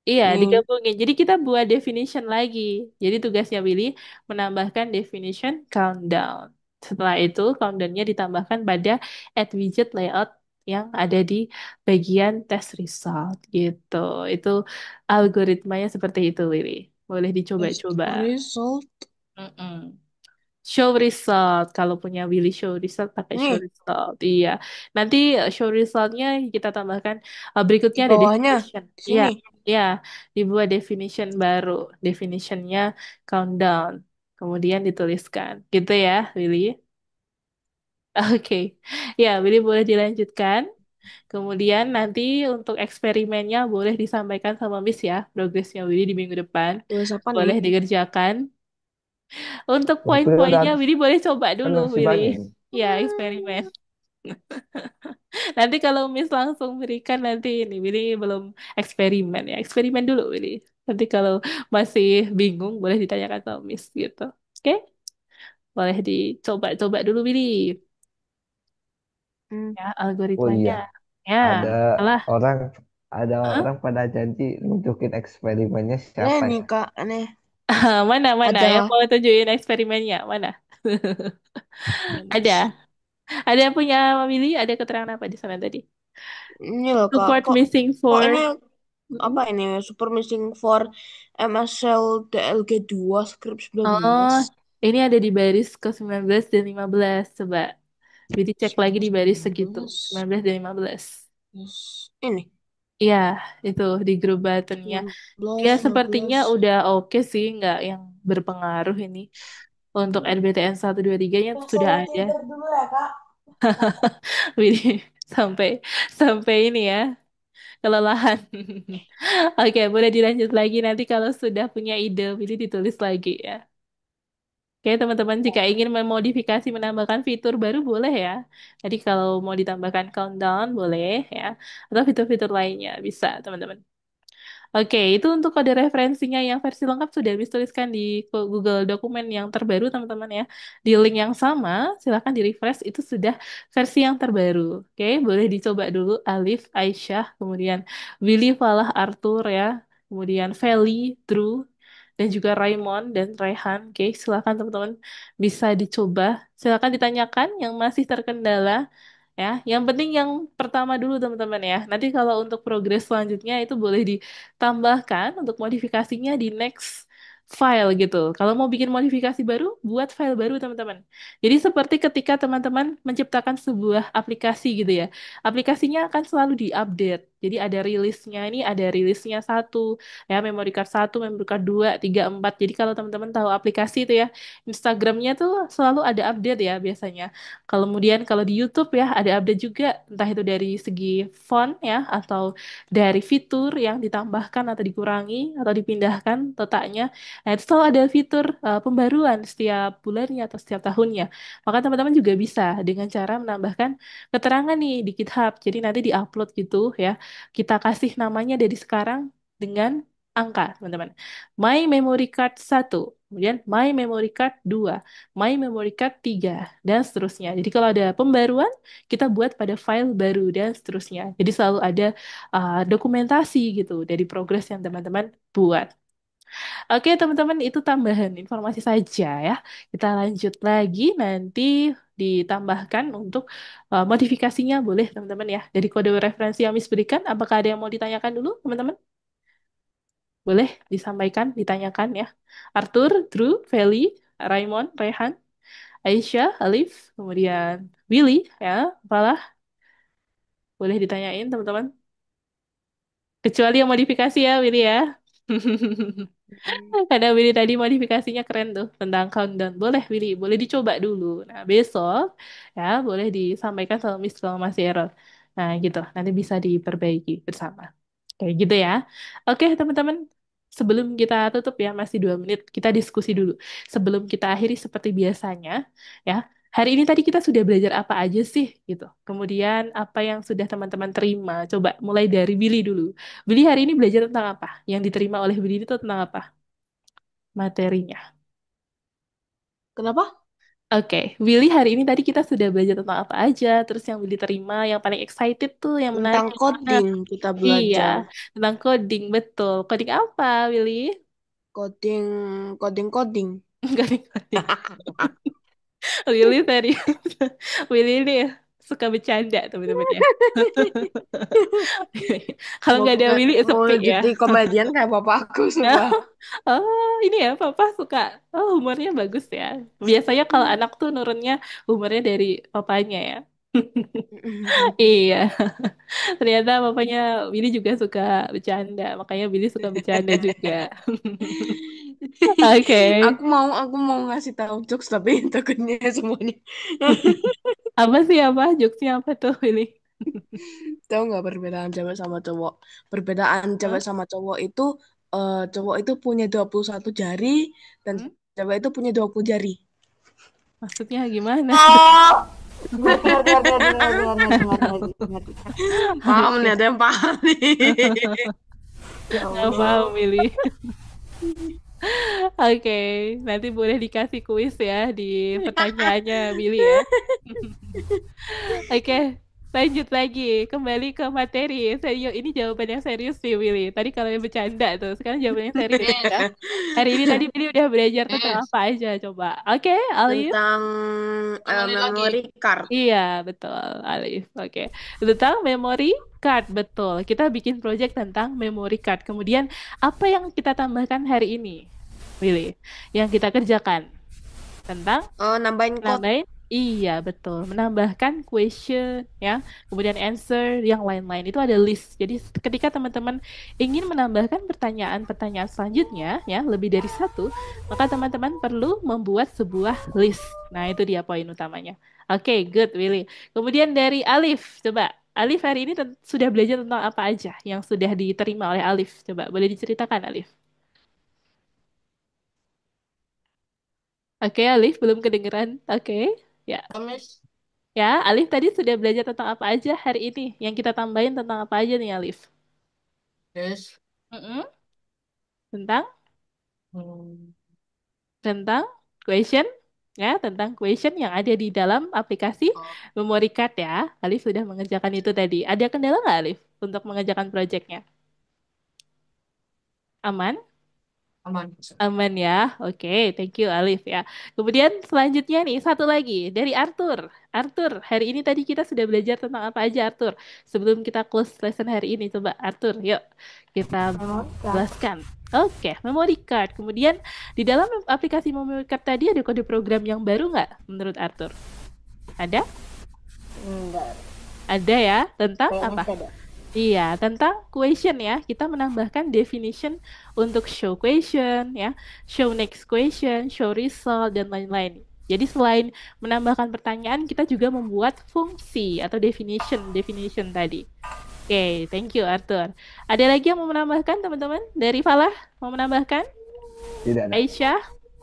Iya, Nih. digabungin. Jadi kita buat definition lagi. Jadi tugasnya Willy menambahkan definition countdown. Setelah itu, countdownnya ditambahkan pada add widget layout yang ada di bagian test result gitu. Itu algoritmanya seperti itu, Willy. Boleh Test dicoba-coba. result. Mm-mm. Show result. Kalau punya Willy show result pakai show Nih, result. Iya. Nanti show resultnya kita tambahkan di berikutnya ada bawahnya. definition. Di Iya. sini. Iya. Dibuat definition baru. Definitionnya countdown. Kemudian dituliskan. Gitu ya, Willy. Oke. Ya, Willy boleh dilanjutkan. Kemudian nanti untuk eksperimennya boleh disampaikan sama Miss ya. Progresnya Willy di minggu depan. Tulis apa nih? Boleh dikerjakan. Untuk Aku udah poin-poinnya, Willy boleh coba kan dulu, masih Willy. banyak nih. Ya, eksperimen. Nanti kalau Miss langsung berikan nanti ini, Willy belum eksperimen ya. Eksperimen dulu, Willy. Nanti kalau masih bingung, boleh ditanyakan sama Miss gitu. Oke? Boleh dicoba-coba dulu, Willy. Hmm. Ya, Oh iya, algoritmanya. Ya, ada salah. orang ada Hah? orang pada janji nunjukin eksperimennya Nah, siapa nih ya? Kak, aneh. Mana yang Ada. mau tunjukin eksperimennya? Mana? Mana Ada. sih? Ada yang punya Willy? Ada keterangan apa di sana tadi? Ini loh Kak. Support Kok missing kok ini for. apa ini? Super Missing for MSL DLG 2 script Oh, 19. ini ada di baris ke-19 dan 15. Coba. Jadi cek lagi di baris segitu. 19. 19 dan 15. Terus ini Iya, itu di grup buttonnya. Dia 19, sepertinya 12. udah oke sih, nggak yang berpengaruh ini. Untuk NBTN 123-nya Terus sudah saya ada. tidur dulu ya, Kak. Wih, sampai sampai ini ya, kelelahan. Oke, boleh dilanjut lagi nanti kalau sudah punya ide, pilih ditulis lagi ya. Oke, teman-teman, jika ingin memodifikasi menambahkan fitur baru boleh ya. Jadi kalau mau ditambahkan countdown boleh ya. Atau fitur-fitur lainnya bisa, teman-teman. Oke, itu untuk kode referensinya yang versi lengkap sudah habis tuliskan di Google Dokumen yang terbaru, teman-teman ya. Di link yang sama, silahkan di-refresh, itu sudah versi yang terbaru. Oke, boleh dicoba dulu Alif, Aisyah, kemudian Willy, Falah, Arthur ya, kemudian Feli, Drew, dan juga Raymond dan Raihan. Oke, silahkan teman-teman bisa dicoba. Silahkan ditanyakan yang masih terkendala. Ya, yang penting yang pertama dulu teman-teman ya. Nanti kalau untuk progres selanjutnya itu boleh ditambahkan untuk modifikasinya di next file gitu. Kalau mau bikin modifikasi baru, buat file baru teman-teman. Jadi seperti ketika teman-teman menciptakan sebuah aplikasi gitu ya. Aplikasinya akan selalu diupdate. Jadi ada rilisnya ini, ada rilisnya satu, ya memory card satu, memory card dua, tiga, empat. Jadi kalau teman-teman tahu aplikasi itu ya, Instagramnya tuh selalu ada update ya biasanya. Kemudian kalau di YouTube ya ada update juga, entah itu dari segi font ya atau dari fitur yang ditambahkan atau dikurangi atau dipindahkan letaknya. Nah, itu selalu ada fitur pembaruan setiap bulannya atau setiap tahunnya. Maka teman-teman juga bisa dengan cara menambahkan keterangan nih di GitHub. Jadi nanti diupload gitu ya. Kita kasih namanya dari sekarang dengan angka, teman-teman. My memory card 1, kemudian my memory card 2, my memory card 3, dan seterusnya. Jadi kalau ada pembaruan, kita buat pada file baru dan seterusnya. Jadi selalu ada dokumentasi gitu dari progres yang teman-teman buat. Oke, teman-teman, itu tambahan informasi saja ya. Kita lanjut lagi nanti ditambahkan untuk modifikasinya boleh teman-teman ya. Dari kode referensi yang Miss berikan, apakah ada yang mau ditanyakan dulu, teman-teman? Boleh disampaikan, ditanyakan ya. Arthur, Drew, Feli, Raymond, Rehan, Aisyah, Alif, kemudian Willy, ya, apalah, boleh ditanyain teman-teman. Kecuali yang modifikasi ya, Willy ya. Mm. Karena Willy tadi modifikasinya keren tuh tentang countdown. Boleh Willy, boleh dicoba dulu. Nah besok ya boleh disampaikan sama Miss kalau masih error. Nah gitu, nanti bisa diperbaiki bersama. Kayak gitu ya. Oke teman-teman, sebelum kita tutup ya masih 2 menit, kita diskusi dulu. Sebelum kita akhiri seperti biasanya, ya. Hari ini tadi kita sudah belajar apa aja sih gitu. Kemudian apa yang sudah teman-teman terima. Coba mulai dari Willy dulu. Willy hari ini belajar tentang apa? Yang diterima oleh Willy itu tentang apa? Materinya. Kenapa? Oke, Willy hari ini tadi kita sudah belajar tentang apa aja, terus yang Willy terima, yang paling excited tuh, yang menarik Tentang yang mana? coding kita Iya, belajar. tentang coding, betul. Coding apa, Willy? Coding, coding, coding. Coding, coding. Willy serius. Willy ini ya, suka bercanda, teman-teman ya. Kalau Mau nggak ada Willy, mau sepi ya. jadi komedian kayak bapakku, sumpah. Oh, ini ya, Papa suka. Oh, humornya bagus ya. Biasanya kalau anak tuh nurunnya humornya dari papanya ya. Iya. Ternyata papanya Billy juga suka bercanda, makanya Billy suka bercanda juga. Oke. Aku mau ngasih tahu jokes tapi takutnya semuanya. Apa sih apa? Jokesnya apa tuh Billy? Tahu nggak perbedaan cewek sama cowok? Perbedaan Hah? cewek sama cowok itu cowok itu punya 21 jari dan Hmm? cewek itu punya 20 jari. Maksudnya gimana? Oh, ngerti, ngerti, ngerti, ngerti, ngerti, ngerti, ngerti, ngerti, ngerti, ngerti. Paham nih, Oke. ada yang paham nih. Ya Nggak paham Allah. Billy. Oke, nanti boleh dikasih kuis ya di pertanyaannya Billy ya. Oke, lanjut lagi. Kembali ke materi. Serius, ini jawaban yang serius sih, Willy. Tadi kalau yang bercanda tuh, sekarang jawaban yang serius ya. Hari ini tadi Willy udah belajar tentang apa aja, coba. Oke, Alif. Tentang memory card. Iya, betul, Alif. Oke. Tentang memori. card, betul. Kita bikin project tentang memory card. Kemudian apa yang kita tambahkan hari ini? Willy, yang kita kerjakan tentang Nambahin code. nambahin, iya betul, menambahkan question ya, kemudian answer yang lain-lain itu ada list. Jadi ketika teman-teman ingin menambahkan pertanyaan-pertanyaan selanjutnya ya lebih dari satu, maka teman-teman perlu membuat sebuah list. Nah itu dia poin utamanya. Oke, good Willy. Kemudian dari Alif, coba Alif hari ini sudah belajar tentang apa aja yang sudah diterima oleh Alif? Coba boleh diceritakan Alif. Oke, Alif belum kedengeran. Oke, ya. Kamis. Ya, Alif tadi sudah belajar tentang apa aja hari ini? Yang kita tambahin tentang apa aja nih, Alif? Yes. Mm-mm. Tentang Hmm. tentang question ya, tentang question yang ada di dalam aplikasi Oh, memory card ya. Alif sudah mengerjakan itu tadi. Ada kendala nggak, Alif, untuk mengerjakan proyeknya? Aman? aman. Aman ya. Oke, thank you Alif ya. Kemudian selanjutnya nih, satu lagi dari Arthur. Arthur, hari ini tadi kita sudah belajar tentang apa aja, Arthur? Sebelum kita close lesson hari ini, coba Arthur, yuk kita Memory card. jelaskan. Oke, memory card. Kemudian di dalam aplikasi memory card tadi ada kode program yang baru nggak menurut Arthur? Ada? Enggak. Ada ya. Tentang Kayaknya apa? sih ada. Iya, tentang question ya. Kita menambahkan definition untuk show question ya, show next question, show result dan lain-lain. Jadi selain menambahkan pertanyaan, kita juga membuat fungsi atau definition tadi. Oke, thank you Arthur. Ada lagi yang mau menambahkan teman-teman? Dari Falah mau menambahkan? Tidak ada. Aisyah,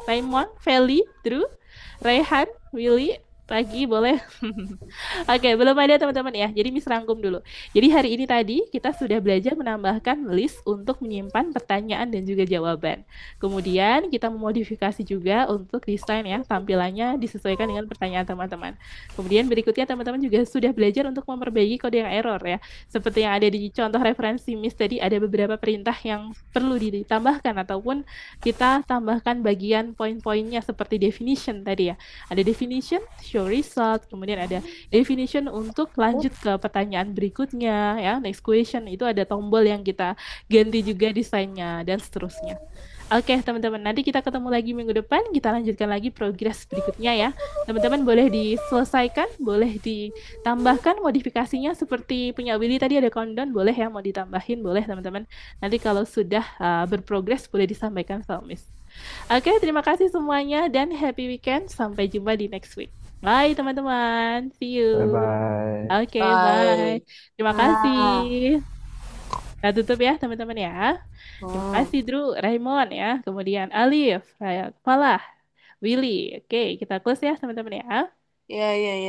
Raymond, Feli, Drew, Rehan, Willy, Ragi boleh. Oke, belum ada teman-teman ya. Jadi Miss rangkum dulu. Jadi hari ini tadi kita sudah belajar menambahkan list untuk menyimpan pertanyaan dan juga jawaban. Kemudian kita memodifikasi juga untuk desain ya, tampilannya disesuaikan dengan pertanyaan teman-teman. Kemudian berikutnya teman-teman juga sudah belajar untuk memperbaiki kode yang error ya. Seperti yang ada di contoh referensi Miss tadi ada beberapa perintah yang perlu ditambahkan ataupun kita tambahkan bagian poin-poinnya seperti definition tadi ya. Ada definition, show result, kemudian ada definition untuk lanjut ke pertanyaan berikutnya ya. Next question itu ada tombol yang kita ganti juga desainnya dan seterusnya. Oke, teman-teman, nanti kita ketemu lagi minggu depan. Kita lanjutkan lagi progres berikutnya ya. Teman-teman boleh diselesaikan, boleh ditambahkan modifikasinya seperti punya Willy tadi ada countdown, boleh ya mau ditambahin, boleh teman-teman. Nanti kalau sudah berprogres boleh disampaikan sama Miss. Oke, terima kasih semuanya dan happy weekend. Sampai jumpa di next week. Bye teman-teman. See Bye you. bye. Oke, bye. Bye. Terima Ah. kasih. Kita tutup ya teman-teman ya. Terima Hmm. kasih Drew, Raymond ya. Kemudian Alif, Falah, Willy. Oke, kita close ya teman-teman ya. Ya, ya, ya.